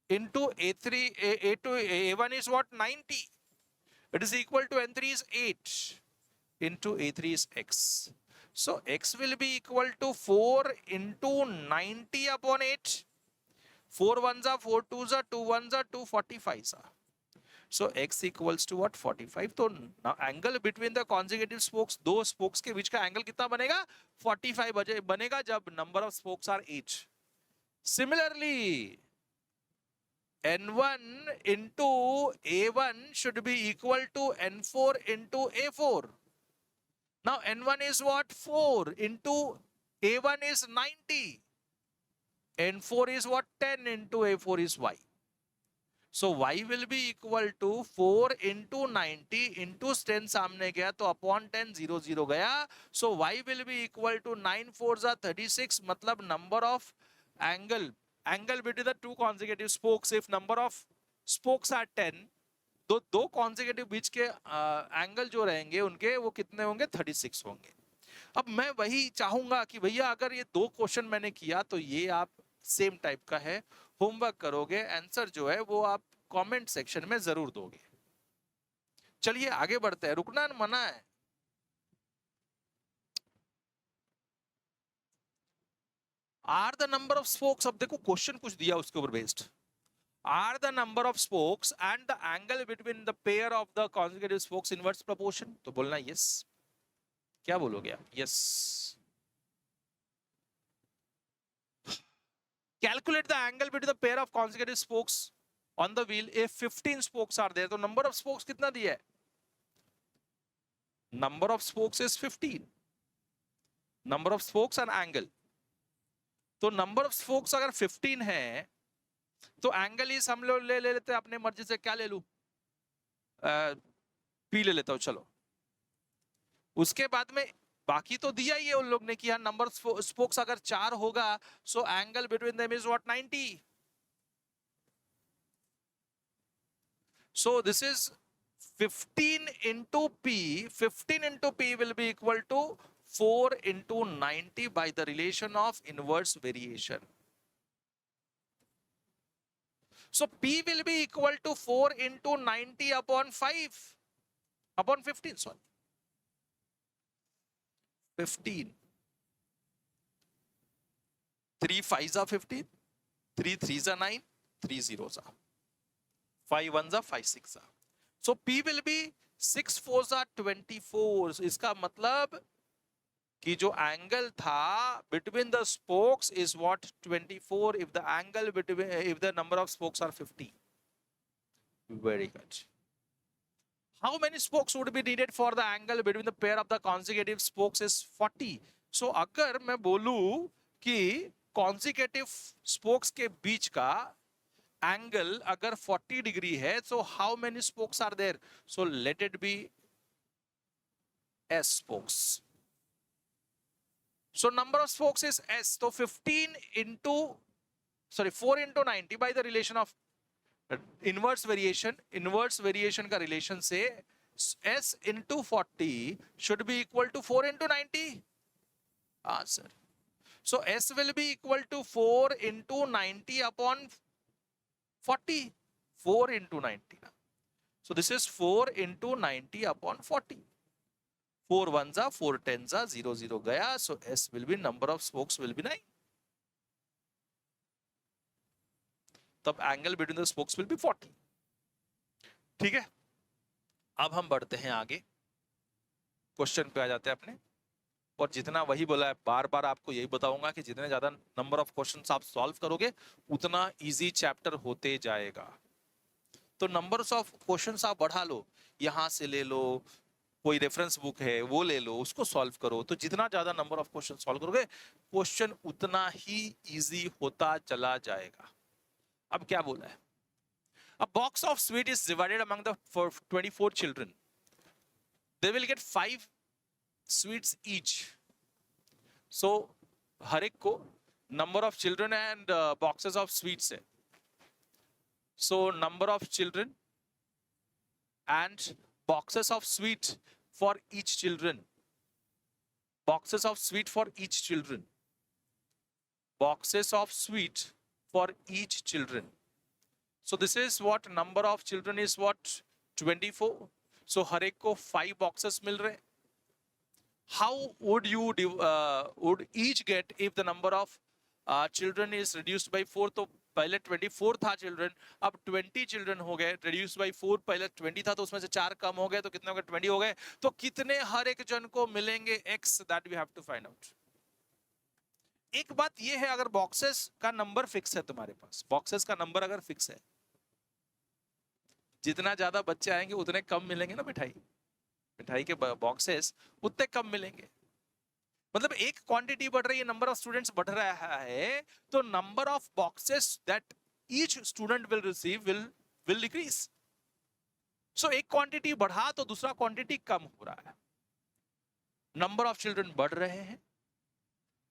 into a3, a1 is what? 90. It is equal to n3 is 8 into a3 is x. So x will be equal to 4 into 90 upon 8. 4 1s are 4 2s are 2 1s are 2 45s are. So x equals to what? 45. तो now angle between the consecutive spokes, दो spokes के बीच का angle कितना बनेगा? 45 बनेगा जब number of spokes are 8. Similarly, n1 into a1 should be equal to n4 into a4. Now n1 is what? 4 into a1 is 90. n4 is what? 10 into a4 is y. So y will be equal to 4 into 90 into 10 सामने गया तो upon 10 0 गया. So y will be equal to 9 4s are 36. मतलब number of angle between the two consecutive spokes, if number of spokes are 10, तो दो consecutive बीच के angle जो रहेंगे उनके वो कितने होंगे? 36 होंगे. अब मैं वही चाहूंगा कि भैया अगर ये 2 क्वेश्चन मैंने किया तो ये आप सेम टाइप का है, होमवर्क करोगे, आंसर जो है वो आप कमेंट सेक्शन में जरूर दोगे. चलिए आगे बढ़ते हैं, रुकना मना है. Are the number of spokes, अब देखो क्वेश्चन कुछ दिया उसके ऊपर based. Are the number of spokes and the angle between the pair of the consecutive spokes inverse proportion. तो बोलना यस. क्या बोलोगे आप? Yes. Calculate the angle between the pair of consecutive spokes on the wheel if 15 spokes are there. तो number of spokes कितना दिया है? Number of spokes is 15. Number of spokes and angle. तो number of spokes अगर 15 है तो angle is हम लोग ले लेते हैं अपने मर्जी से, क्या ले लूं, पी ले लेता हूं, चलो। उसके बाद में बाकी तो दिया ही है उन लोग ने कि नंबर स्पोक्स अगर 4 होगा so angle between them is what 90. So this is 15 into p. 15 into p will be equal to 4 into 90 by the relation of inverse variation. So p will be equal to 4 into 90 upon 5 upon 15, sorry. 15. 3 5s are 15, 3 3s are 9, 3 zeros are 5 1s are 5 6 are. So P will be 6 4s are 24. So इसका मतलब कि जो angle था between the spokes is what 24 if the angle between if the number of spokes are 50. Very good. How many spokes would be needed for the angle between the pair of the consecutive spokes is 40. So अगर मैं बोलूं कि consecutive spokes के बीच का angle अगर 40 degree है, so how many spokes are there? So let it be S spokes. So number of spokes is S. So 15 into, sorry, 4 into 90 by the relation of inverse variation. Inverse variation का relation से S into 40 should be equal to 4 into 90. Answer. So S will be equal to 4 into 90 upon 40. 4 into 90. So this is 4 into 90 upon 40. 4 1s are 4 10s are 0 0 gaya. So S will be number of spokes will be 9. तब angle between the spokes will be 40. ठीक है, अब हम बढ़ते हैं आगे, question पे आ जाते हैं अपने। और जितना वही बोला है, बार बार आपको यही बताऊंगा कि जितने ज्यादा नंबर ऑफ क्वेश्चंस आप सॉल्व करोगे उतना इजी चैप्टर होते जाएगा। तो नंबर्स ऑफ क्वेश्चंस आप बढ़ा लो, यहां से ले लो, कोई रेफरेंस बुक है वो ले लो, उसको सॉल्व करो। तो जितना ज्यादा नंबर ऑफ क्वेश्चन सॉल्व करोगे क्वेश्चन उतना ही इजी होता चला जाएगा। अब क्या बोला है? A box of sweet is divided among the 24 children. They will get 5 sweets each. So हर एक को number of children and boxes of sweets है. So number of children and boxes of sweet for each children. Boxes of sweet for each children. Boxes of sweet for each children. So this is what number of children is what 24. So हर एक को 5 boxes मिल रहे। How would you would each get if the number of children is reduced by 4? तो पहले 24 था children, अब 20 children हो गए, reduced by 4, पहले 20 था तो उसमें से 4 कम हो गए तो कितने हो गए? 20 हो गए। तो कितने हर एक जन को मिलेंगे x, that we have to find out. एक बात ये है, अगर बॉक्सेस का नंबर फिक्स है तुम्हारे पास, बॉक्सेस का नंबर अगर फिक्स है, जितना ज्यादा बच्चे आएंगे उतने कम मिलेंगे ना मिठाई, मिठाई के बॉक्सेस उतने कम मिलेंगे। मतलब एक क्वांटिटी बढ़ रही है, नंबर ऑफ स्टूडेंट्स बढ़ रहा है, तो number of boxes that each student will receive will decrease. So एक क्वांटिटी बढ़ा तो दूसरा क्वांटिटी कम हो रहा है। नंबर ऑफ चिल्ड्रन बढ़ रहे हैं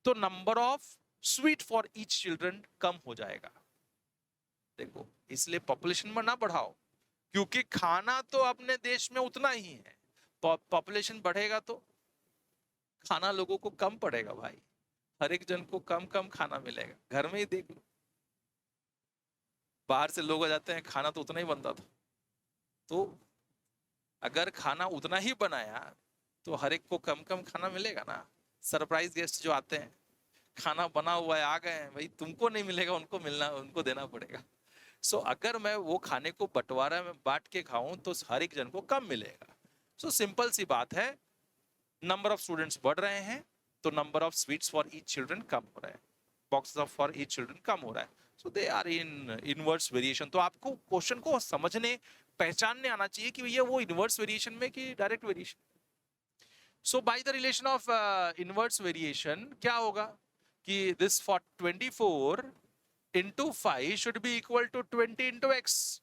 तो number of sweet for each children कम हो जाएगा। देखो, इसलिए पॉपुलेशन में ना बढ़ाओ, क्योंकि खाना तो अपने देश में उतना ही है, पॉपुलेशन बढ़ेगा तो खाना लोगों को कम पड़ेगा भाई, हर एक जन को कम कम खाना मिलेगा। घर में ही देख लो, बाहर से लोग आ जाते हैं, खाना तो उतना ही बनता था। तो अगर खाना उतना ही बनाया तो हर एक को कम कम खाना मिलेगा ना। सरप्राइज गेस्ट जो आते हैं, खाना बना हुआ है, आ गए हैं भाई, तुमको नहीं मिलेगा, उनको मिलना, उनको देना पड़ेगा। सो अगर मैं वो खाने को बंटवारा में बांट के खाऊं तो हर एक जन को कम मिलेगा। सो सिंपल सी बात है, नंबर ऑफ स्टूडेंट्स बढ़ रहे हैं तो number of sweets for each children कम हो रहा है। boxes of for each children कम हो रहा है. So they are in inverse variation. तो आपको क्वेश्चन को समझने पहचानने आना चाहिए कि ये वो इनवर्स वेरिएशन में कि direct variation. So by the relation of inverse variation क्या होगा कि this for 24 into 5 should be equal to 20 into x.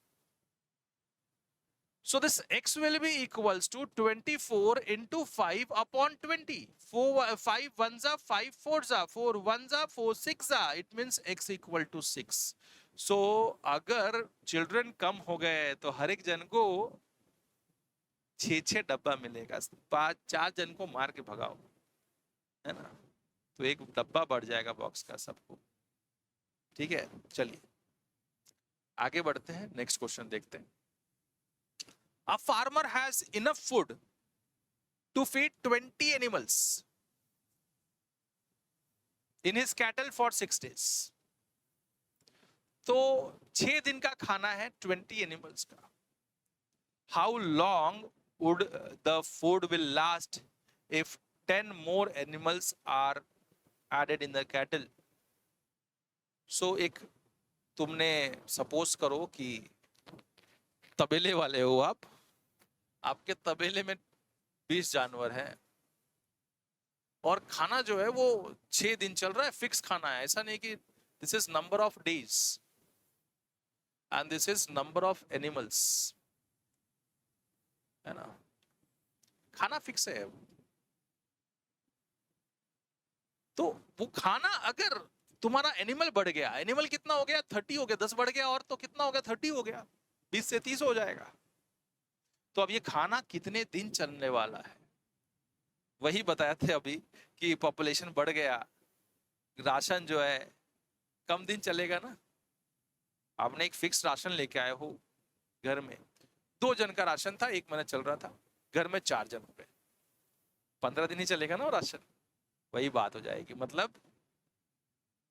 So this x will be equals to 24 into 5 upon 20. 5 ones are 5 fours are 4 ones are 4 6 are. It means x equal to 6. So अगर children कम हो गए तो हर एक जन को 6 डब्बा मिलेगा. 4 जन को मार के भगाओ, है ना, तो एक डब्बा बढ़ जाएगा बॉक्स का सबको. ठीक है, चलिए आगे बढ़ते हैं, नेक्स्ट क्वेश्चन देखते हैं. A farmer has enough food to feed 20 animals in his cattle for 6 days. तो 6 दिन का खाना है 20 एनिमल्स का. How long would the food will last if 10 more animals are added in the cattle? So एक तुमने सपोज करो कि तबेले वाले हो आप, आपके तबेले में 20 जानवर हैं और खाना जो है वो 6 दिन चल रहा है, फिक्स खाना है. ऐसा नहीं कि this is number of days and this is number of animals, है ना, खाना फिक्स है. तो वो खाना अगर तुम्हारा एनिमल बढ़ गया, एनिमल कितना हो गया 30 हो गया, 10 बढ़ गया और तो कितना हो गया 30 हो गया, 20 से 30 हो जाएगा. तो अब ये खाना कितने दिन चलने वाला है, वही बताए थे अभी कि पॉपुलेशन बढ़ गया, राशन जो है कम दिन चलेगा ना. आपने एक फिक्स राशन लेके आए हो घर में, 2 जन का राशन था, 1 महीना चल रहा था, घर में 4 जन हो गए, 15 दिन ही चलेगा ना राशन. वही बात हो जाएगी. मतलब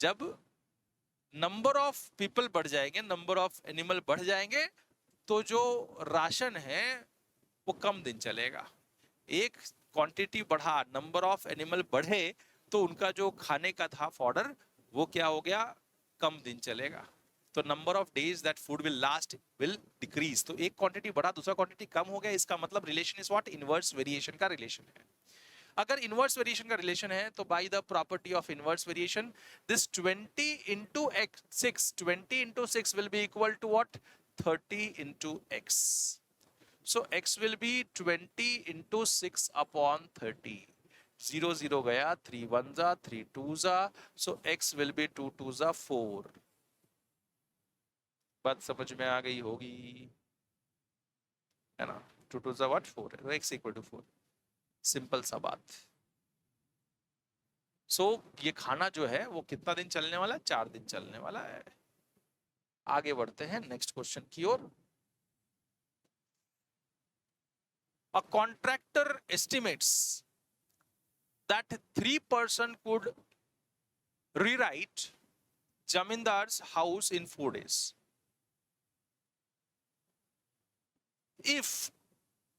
जब नंबर ऑफ पीपल बढ़ जाएंगे, नंबर ऑफ एनिमल बढ़ जाएंगे, तो जो राशन है वो कम दिन चलेगा. एक क्वांटिटी बढ़ा, नंबर ऑफ एनिमल बढ़े, तो उनका जो खाने का था फॉर्डर वो क्या हो गया, कम दिन चलेगा. तो number of days that food will last will decrease. तो एक क्वांटिटी बढ़ा, दूसरा क्वांटिटी कम हो गया. इसका मतलब relation is what, inverse variation का रिलेशन है. अगर इनवर्स वेरिएशन का रिलेशन है तो bye the property of inverse variation this 20 into 6, 20 into 6 will be equal to what, 30 into x. So x will be 20 into 6 upon 30. 0 0 गया, 3 1 जा, 3 2 जा, so x will be 2 2 जा 4. बात समझ में आ गई होगी, है ना. 2 2 जा what, 4 है, तो x equal to 4. सिंपल सा बात. सो ये खाना जो है वो कितना दिन चलने वाला है, 4 दिन चलने वाला है. आगे बढ़ते हैं नेक्स्ट क्वेश्चन की ओर. A contractor estimates that 3 person could rewrite Jamindar's house in 4 days. If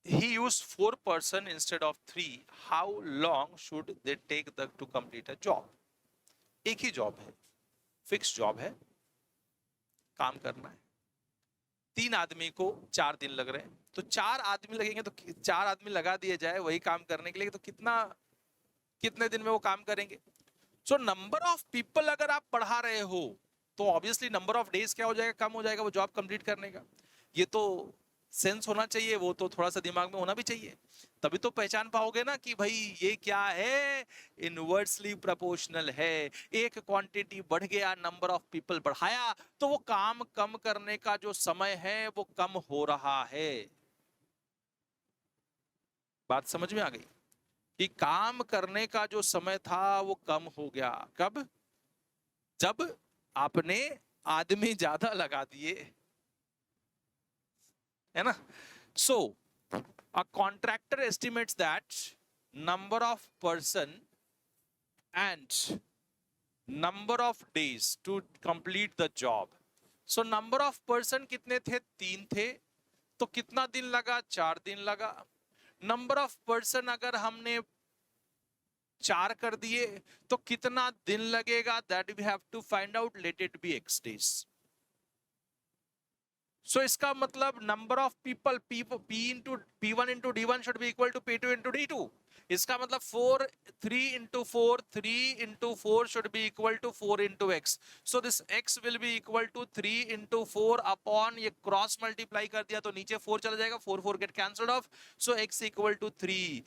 he used 4 person instead of 3, how long should they take to complete a job? एक ही जॉब है, फिक्स जॉब है, काम करना है. 3 आदमी को 4 दिन लग रहे हैं, तो 4 आदमी लगेंगे, तो 4 आदमी लगा दिए जाए वही काम करने के लिए, तो कितने दिन में वो काम करेंगे. सो नंबर ऑफ पीपल अगर आप बढ़ा रहे हो तो ऑब्वियसली नंबर ऑफ डेज क्या हो जाएगा, कम हो जाएगा वो जॉब कंप्लीट करने का. ये तो सेंस होना चाहिए, वो तो थोड़ा सा दिमाग में होना भी चाहिए, तभी तो पहचान पाओगे ना कि भाई ये क्या है, इनवर्सली प्रोपोर्शनल है. एक क्वांटिटी बढ़ गया, नंबर ऑफ पीपल बढ़ाया, तो वो काम कम करने का जो समय है वो कम हो रहा है. बात समझ में आ गई कि काम करने का जो समय था वो कम हो गया. कब, जब आपने आदमी ज्यादा लगा दिए, है ना. सो a contractor estimates that number of person and number of days to complete the job. So number of person कितने थे, 3 थे, तो कितना दिन लगा, 4 दिन लगा. नंबर ऑफ पर्सन अगर हमने 4 कर दिए तो कितना दिन लगेगा, that we have to find out, let it be x days. So इसका मतलब number of people P1 into D1 should be equal to P2 into D2. इसका मतलब 3 into 4, 3 into 4 should be equal to 4 into x. So this x will be equal to 3 into 4 upon, ये cross multiply कर दिया तो नीचे 4 चला जाएगा, 4 get cancelled off. So x equal to 3.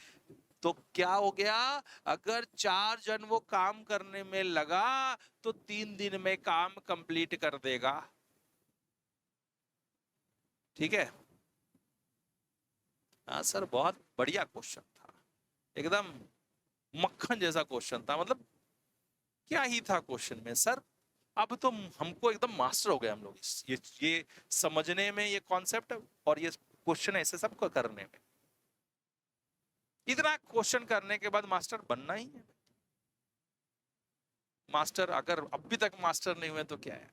तो क्या हो गया, अगर 4 जन वो काम करने में लगा तो 3 दिन में काम कंप्लीट कर देगा. ठीक है. हाँ सर, बहुत बढ़िया क्वेश्चन था, एकदम मक्खन जैसा क्वेश्चन था. मतलब क्या ही था क्वेश्चन में सर. अब तो हमको एकदम मास्टर हो गए हम लोग ये समझने में, ये कॉन्सेप्ट और ये क्वेश्चन ऐसे सबको करने में. इतना क्वेश्चन करने के बाद मास्टर बनना ही है. मास्टर अगर अभी तक मास्टर नहीं हुए तो क्या है,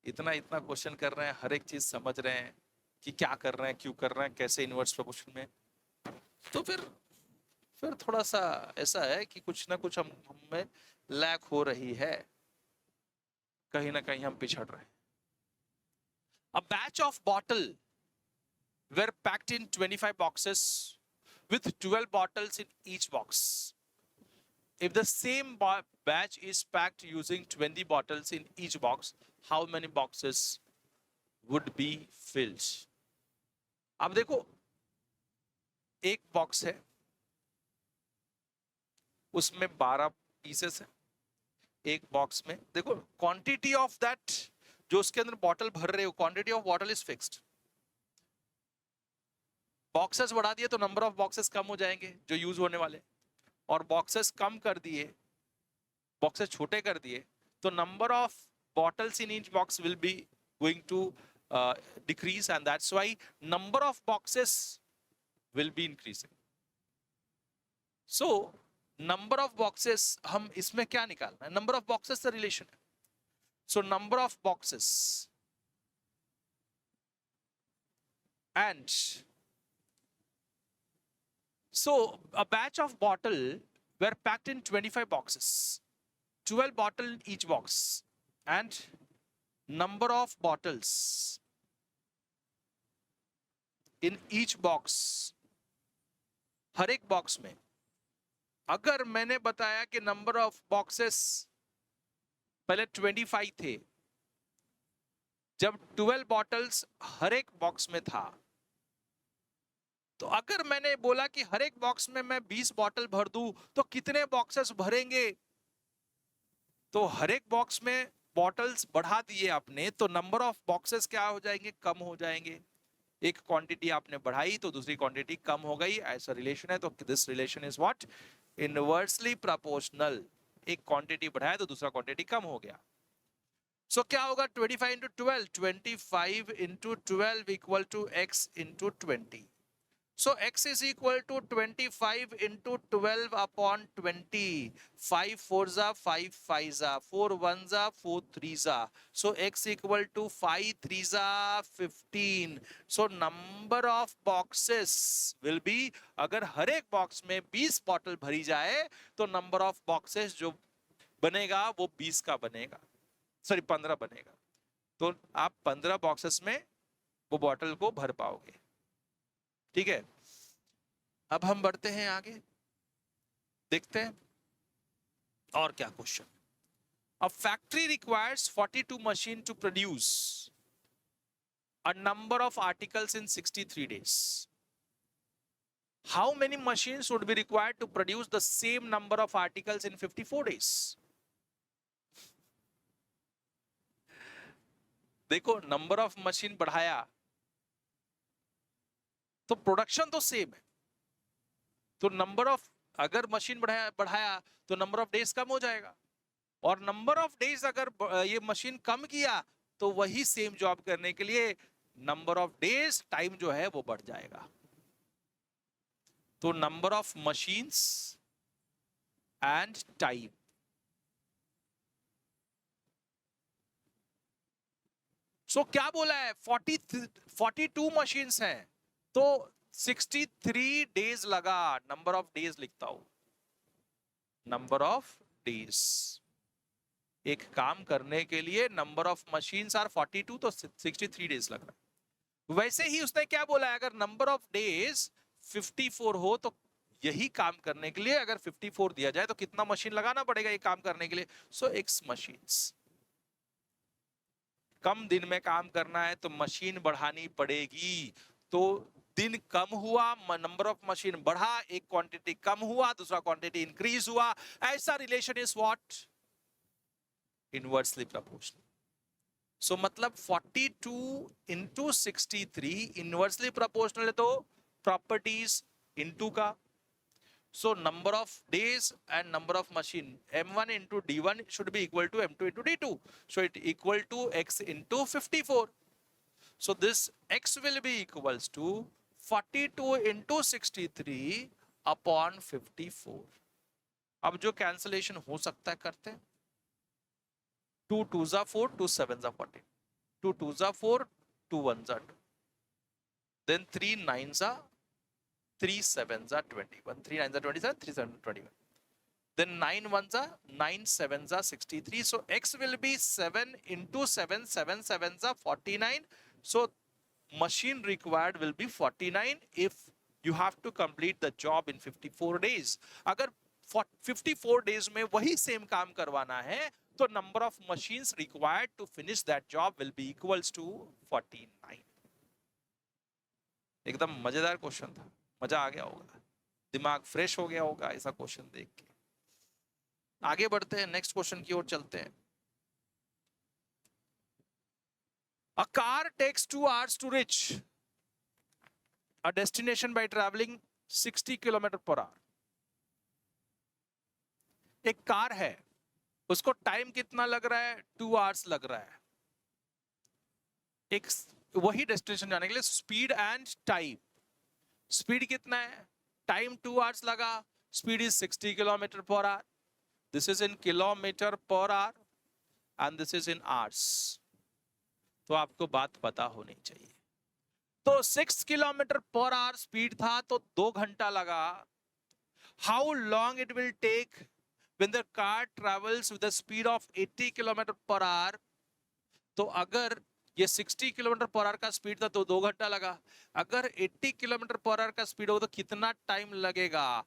इतना क्वेश्चन कर रहे हैं, हर एक चीज समझ रहे हैं कि क्या कर रहे हैं, क्यों कर रहे हैं, कैसे इनवर्स प्रोपोर्शन में. तो फिर थोड़ा सा ऐसा है कि कुछ ना कुछ हमें लैक हो रही है, कहीं ना कहीं हम पिछड़ रहे हैं. A batch of bottle were packed in 25 boxes with 12 bottles in each box. If the same batch is packed using 20 bottles in each box, how many boxes would be filled? अब देखो, एक बॉक्स है, उसमें 12 pieces है. एक box में देखो, quantity of that जो उसके अंदर बॉटल भर रहे हो, quantity of bottle is fixed. Boxes बढ़ा दिए तो नंबर ऑफ बॉक्सेस कम हो जाएंगे जो यूज होने वाले, और बॉक्सेस कम कर दिए, बॉक्सेस छोटे कर दिए तो number of bottles in each box will be going to decrease, and that's why number of boxes will be increasing. So number of boxes, हम इसमें क्या निकालना है, number of boxes the relation है. So number of boxes and so a batch of bottle were packed in 25 boxes, 12 bottle in each box, and number of bottles in each box. हर एक box में अगर मैंने बताया कि number of boxes पहले 25 थे, जब 12 बॉटल्स हर एक बॉक्स में था, तो अगर मैंने बोला कि हर एक बॉक्स में मैं 20 बॉटल भर दूं तो कितने बॉक्सेस भरेंगे, तो हर एक बॉक्स में बॉटल्स बढ़ा दिए आपने तो नंबर ऑफ बॉक्सेस क्या हो जाएंगे, कम हो जाएंगे. एक क्वांटिटी आपने बढ़ाई तो दूसरी क्वांटिटी कम हो गई, ऐसा रिलेशन है. तो this relation is what, inversely proportional. एक क्वांटिटी बढ़ाया तो दूसरा क्वांटिटी कम हो गया. सो क्या होगा, 25 into 12, 25 into 12 equal to x into 20. So x is equal to 25 into 12 upon 20. 5 4s are 5 5s are 4 1s are 4 3s are. So x equal to 5 3s are 15. So number of boxes will be, अगर हर एक box में 20 bottle भरी जाए तो number of boxes जो बनेगा वो 20 का बनेगा, सॉरी 15 बनेगा. तो आप 15 बॉक्सेस में वो बॉटल को भर पाओगे. ठीक है. अब हम बढ़ते हैं आगे, देखते हैं और क्या question. A factory requires 42 machines to produce a number of articles in 63 days. How many machines would be required to produce the same number of articles in 54 days? देखो, नंबर ऑफ मशीन बढ़ाया तो production तो same है, तो number of, अगर machine बढ़ाया तो number of days कम हो जाएगा, और नंबर ऑफ डेज अगर ये मशीन कम किया तो वही सेम जॉब करने के लिए नंबर ऑफ डेज, टाइम जो है वो बढ़ जाएगा. तो number of machines and time. So क्या बोला है, 42 मशीन्स हैं तो 63 डेज लगा. नंबर ऑफ डेज लिखता हूं, नंबर ऑफ डेज। एक काम करने के लिए नंबर ऑफ मशीन्स आर 42, तो 63 डेज लग रहा है। वैसे ही उसने क्या बोला है, अगर नंबर ऑफ डेज 54 हो तो यही काम करने के लिए अगर 54 दिया जाए तो कितना मशीन लगाना पड़ेगा ये काम करने के लिए? सो एक्स मशीन्स। कम दिन में काम करना है तो मशीन बढ़ानी पड़ेगी। तो दिन कम हुआ, नंबर ऑफ मशीन बढ़ा, एक क्वांटिटी कम हुआ, दूसरा क्वांटिटी इंक्रीज हुआ। ऐसा relation is what? Inversely proportional. So मतलब 42 इंटू 63 इनवर्सली प्रोपोर्शनल है, तो प्रॉपर्टीज इंटू का। So number of days and number of machine, M1 into D1 should be equal to M2 into D2. So it equal to X into 54. So this X will be equals to 42 into 63 upon 54. अब जो cancellation हो सकता है करते हैं। 2 2s are 4, 2 7s are 14. 2 2s are 4, 2 1s are 2. Then 3 9s are 3 7s are 21. 3 9s are 27, 3 7s are 21. Then 9 1s are 9 7s are 63. So X will be 7 into 7, 7 7s are 49. So machine required will be 49 if you have to complete the job in 54 days. अगर 54 days में वही same काम करवाना है तो number of machines required to finish that job will be equals to 49. एकदम मजेदार question था, मजा आ गया होगा, दिमाग फ्रेश हो गया होगा ऐसा क्वेश्चन देख के। आगे बढ़ते हैं, नेक्स्ट क्वेश्चन की ओर चलते हैं। A car takes 2 hours to reach a destination by traveling 60 kilometre per our. एक कार है, उसको टाइम कितना लग रहा है? 2 hours लग रहा है। एक वही डेस्टिनेशन जाने के लिए स्पीड एंड टाइम। स्पीड कितना है? टाइम 2 hours लगा, speed is 60 kilometre per our. This is in kilometre per our and this is in hours. तो आपको बात पता होनी चाहिए। तो 6 किलोमीटर पर आवर स्पीड था तो 2 घंटा लगा। How long it will take when the car travels with the speed of 80 kilometre per hour? तो अगर ये 60 किलोमीटर पर आवर का स्पीड था तो 2 घंटा लगा। अगर 80 किलोमीटर पर आवर का स्पीड हो तो कितना टाइम लगेगा?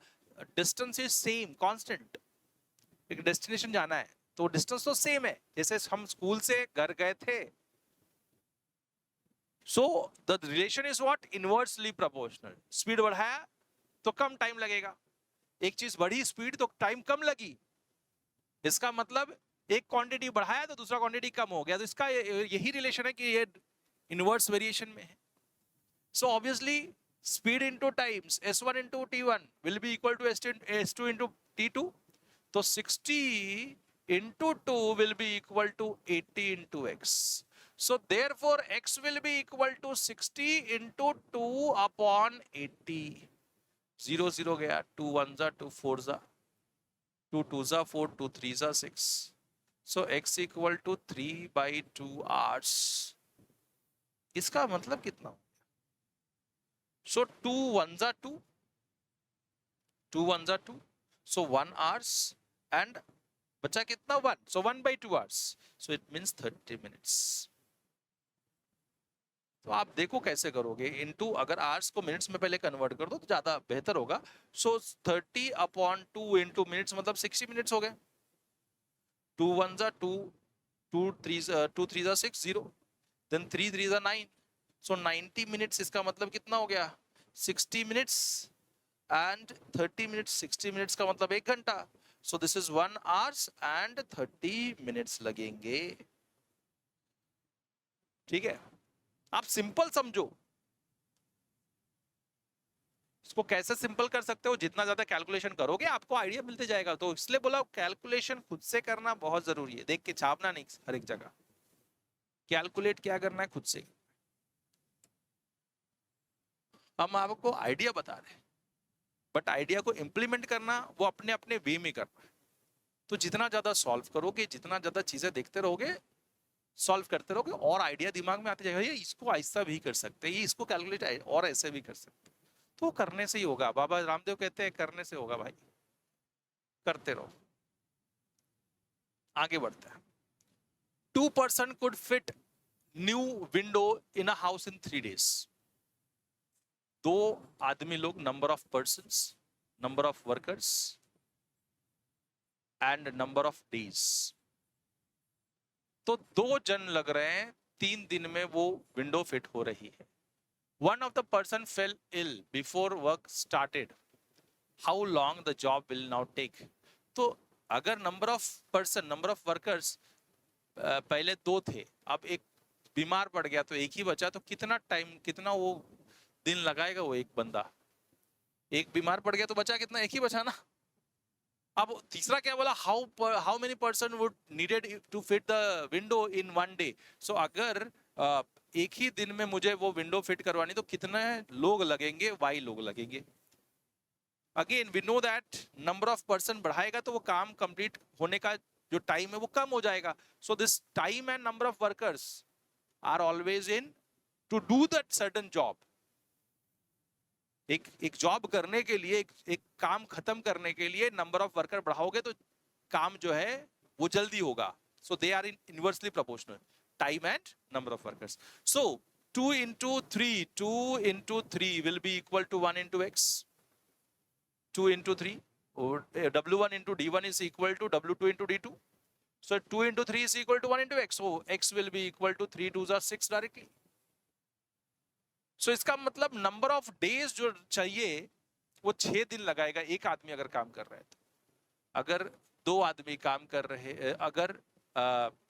Distance is same, constant. एक डेस्टिनेशन जाना है तो डिस्टेंस तो सेम है, जैसे हम स्कूल से घर गए थे। So the relation is what? Inversely proportional. Speed बढ़ाया तो कम टाइम लगेगा, एक चीज बढ़ी स्पीड तो टाइम कम लगी। इसका मतलब एक क्वांटिटी बढ़ाया तो दूसरा क्वांटिटी कम हो गया। तो इसका यही रिलेशन है कि ये इनवर्स वेरिएशन में है। So obviously speed into times s1 into t1 will be equal to s2 into t2। तो 60 into 2 will be equal to 80 into x. So therefore x will be equal to 60 into 2 upon 80. 0 0 गया, 2 1s are 2 4s are 2 2s are 4, 2 3s are 6. So x equal to 3 by 2 hours. इसका मतलब कितना? So 2 1s are 2, 2 1s are 2. So 1 hours and बचा कितना? 1. So 1 by 2 hours. So it means 30 minutes. तो आप देखो कैसे करोगे, इनटू अगर आवर्स को मिनट्स में पहले कन्वर्ट कर दो तो ज्यादा बेहतर होगा। सो 30 अपॉन 2 इंटू मिनट्स मतलब 60 मिनट्स हो गए। 2 1s are 2, 2 3s are 6 0, देन 3 3s are 9। सो 90 मिनट्स, इसका मतलब कितना हो गया? 60 मिनट्स एंड 30 मिनट्स। 60 मिनट्स का मतलब 1 घंटा। सो this is 1 hours and 30 minutes लगेंगे। ठीक है, आप सिंपल समझो इसको। कैसे सिंपल कर सकते हो? जितना ज्यादा कैलकुलेशन करोगे आपको आइडिया मिलते जाएगा। तो इसलिए बोला कैलकुलेशन खुद से करना बहुत जरूरी है, देख के छापना नहीं हर एक जगह। कैलकुलेट क्या करना है? खुद से। हम आपको आइडिया बता रहे हैं, बट आइडिया को इम्प्लीमेंट करना वो अपने अपने वे में करना है। तो जितना ज्यादा सॉल्व करोगे, जितना ज्यादा चीजें देखते रहोगे, सॉल्व करते रहोगे, और आइडिया दिमाग में आते जाएगा, ये इसको ऐसा भी कर सकते हैं, ये इसको कैलकुलेट और ऐसे भी कर सकते हैं। तो करने से ही होगा। बाबा रामदेव कहते हैं करने से होगा भाई। करते रहो, आगे बढ़ते हैं। 2 person could fit new window in a house in 3 days. 2 आदमी लोग, number of persons, number of workers and number of days. तो 2 जन लग रहे हैं, 3 दिन में वो विंडो फिट हो रही है। One of the person fell ill before work started. How long the job will now take? तो अगर number of person, number of workers पहले 2 थे, अब एक बीमार पड़ गया तो एक ही बचा, तो कितना टाइम, कितना वो दिन लगाएगा वो एक बंदा? एक बीमार पड़ गया तो बचा कितना? एक ही बचा ना। अब तीसरा क्या बोला? How many person would needed to fit the window in 1 day. So अगर एक ही दिन में मुझे वो विंडो फिट करवानी तो कितने लोग लगेंगे? y लोग लगेंगे। Again we know that number of person बढ़ाएगा तो वो काम कंप्लीट होने का जो टाइम है वो कम हो जाएगा। So this time and number of workers are always in to do that certain job. एक जॉब करने के लिए, एक काम खत्म करने के लिए नंबर ऑफ वर्कर बढ़ाओगे तो काम जो है वो जल्दी होगा। So they are in inversely proportional, time and number of workers. So 2 into 3 will be equal to 1 into x. 2 into 3, or w1 into d1 is equal to w2 into d2. So 2 into 3 is equal to 1 into x. So x will be equal to 3 2s are 6 directly. So इसका मतलब number of days जो चाहिए वो 6 दिन लगाएगा एक आदमी अगर काम कर रहा है तो। अगर 2 आदमी काम कर रहे, अगर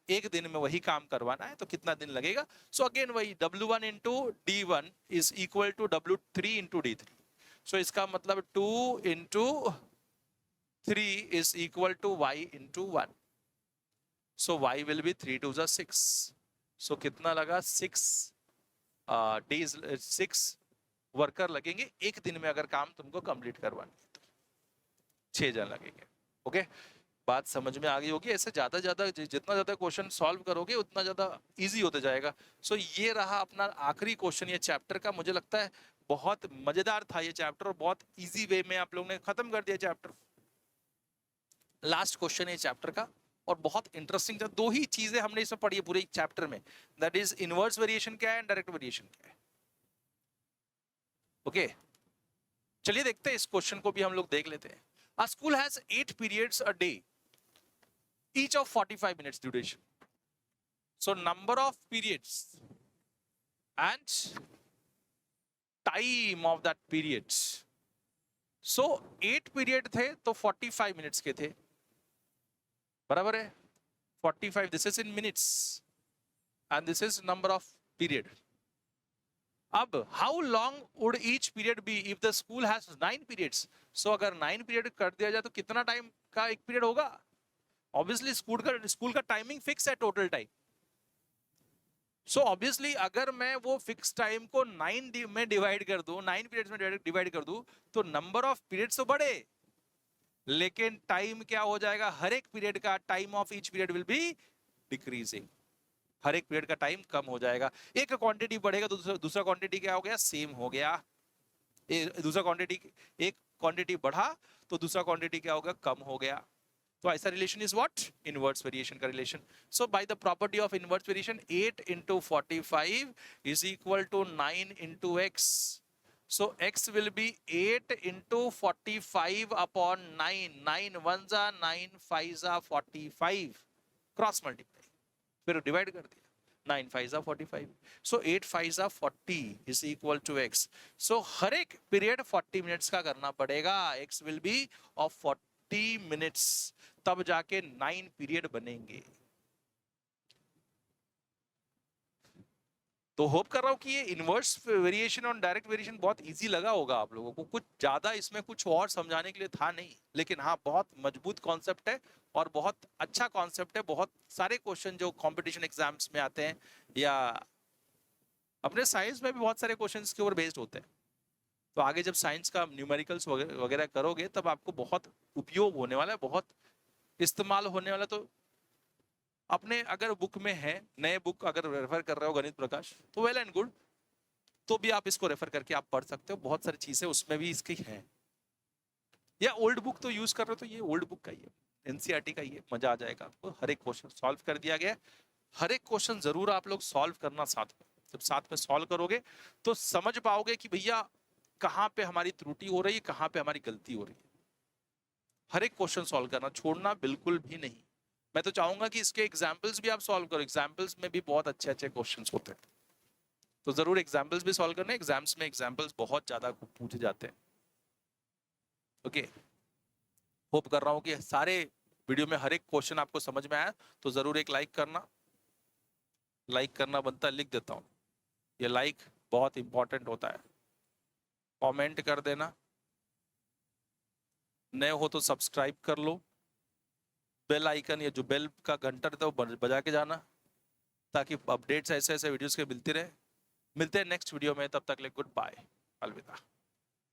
एक दिन में वही काम करवाना है तो कितना दिन लगेगा? सो अगेन वही w1 into d1 is equal to w3 into d3. सो इसका मतलब 2 into 3 is equal to y into 1. So y will be 3 2s are 6. So कितना लगा? 6 डेज, 6 वर्कर लगेंगे एक दिन में अगर काम तुमको कंप्लीट करवाना है तो 6 जन लगेंगे। ओके, बात समझ में आ गई होगी। ऐसे ज्यादा जितना ज्यादा क्वेश्चन सॉल्व करोगे उतना ज्यादा इजी होते जाएगा। सो ये रहा अपना आखिरी क्वेश्चन ये चैप्टर का। मुझे लगता है बहुत मजेदार था ये चैप्टर और बहुत इजी वे में आप लोगों ने खत्म कर दिया चैप्टर। लास्ट क्वेश्चन है चैप्टर का और बहुत इंटरेस्टिंग था। 2 ही चीजें हमने इसमें पढ़ी है पूरे चैप्टर में, दैट इज इनवर्स वेरिएशन क्या है, डायरेक्ट वेरिएशन क्या है। ओके, चलिए देखते हैं इस क्वेश्चन को भी हम लोग देख लेते हैं। A school has 8 periods a day, each of 45 minutes duration. So number of periods and time of that periods. So 8 period थे तो 45 मिनट्स के थे, बराबर है 45, this is in minutes and this is number of period. अब how long would each period be if the school has 9 periods. So अगर 9 period कर दिया जाए तो कितना टाइम का एक पीरियड होगा? ऑब्वियसली स्कूल का टाइमिंग फिक्स है, टोटल टाइम। सो ऑब्वियसली अगर मैं वो फिक्स टाइम को 9 में डिवाइड कर दूं, 9 पीरियड्स में डिवाइड कर दूं तो नंबर ऑफ पीरियड्स तो बढ़े लेकिन टाइम क्या हो जाएगा? हर एक पीरियड का time of each period will be decreasing. हर एक पीरियड का टाइम कम हो जाएगा। एक क्वांटिटी बढ़ेगा तो दूसरा क्वांटिटी क्या हो गया? सेम हो गया। दूसरा क्वांटिटी, एक क्वांटिटी बढ़ा तो दूसरा क्वांटिटी क्या होगा? कम हो गया। तो ऐसा relation is what? Inverse variation का relation. So by the property of inverse variation 8 into 45 is equal to 9 into x. So x will be 8 into 45 upon 9. 9 ones are 9, 5s are 45. Cross multiply, फिर divide कर दिया, 9 5s are 45. So 8 5s are 40 is equal to x. So हर एक period 40 minutes का करना पड़ेगा। x will be of 40 minutes, तब जाके 9 period बनेंगे। तो होप कर रहा हूं कि ये इनवर्स वेरिएशन और डायरेक्ट वेरिएशन बहुत इजी लगा होगा आप लोगों को। कुछ ज्यादा इसमें कुछ और समझाने के लिए था नहीं, लेकिन हाँ बहुत मजबूत कॉन्सेप्ट है और बहुत अच्छा कॉन्सेप्ट है। बहुत सारे क्वेश्चन जो कंपटीशन एग्जाम्स में आते हैं या अपने साइंस में भी बहुत सारे क्वेश्चंस के ऊपर बेस्ड होते हैं। तो आगे जब साइंस का न्यूमेरिकल्स वगैरह करोगे तब आपको बहुत उपयोग होने वाला है, बहुत इस्तेमाल होने वाला। तो अपने अगर बुक में है, नए बुक अगर रेफर कर रहे हो गणित प्रकाश तो वेल एंड गुड, तो भी आप इसको रेफर करके आप पढ़ सकते हो। बहुत सारी चीजें उसमें भी इसकी हैं। या ओल्ड बुक तो यूज कर रहे हो तो ये ओल्ड बुक का ही है, एनसीईआरटी का ही है, मजा आ जाएगा आपको। हर एक क्वेश्चन सॉल्व कर दिया गया है। हर एक क्वेश्चन जरूर आप लोग सॉल्व करना साथ में। जब साथ में सॉल्व करोगे तो समझ पाओगे कि भैया कहाँ पे हमारी त्रुटि हो रही है, कहाँ पे हमारी गलती हो रही है। हर एक क्वेश्चन सॉल्व करना, छोड़ना बिल्कुल भी नहीं। मैं तो चाहूंगा कि इसके एग्जाम्पल्स भी आप सॉल्व करो, एग्जाम्पल्स में भी बहुत अच्छे अच्छे क्वेश्चन होते हैं, तो जरूर एग्जाम्पल्स भी सॉल्व करने। एग्जाम्स में एग्जाम्पल्स बहुत ज्यादा पूछे जाते हैं। ओके, होप कर रहा हूँ कि सारे वीडियो में हर एक क्वेश्चन आपको समझ में आया। तो जरूर एक लाइक करना, लाइक करना बनता है, लिख देता हूँ, ये लाइक बहुत इंपॉर्टेंट होता है। कमेंट कर देना, नए हो तो सब्सक्राइब कर लो, बेल आइकन, ये जो बेल का घंटा रहता है वो बजा के जाना, ताकि अपडेट्स ऐसे ऐसे वीडियोस के मिलते रहे। मिलते हैं नेक्स्ट वीडियो में, तब तक ले गुड बाय, अलविदा।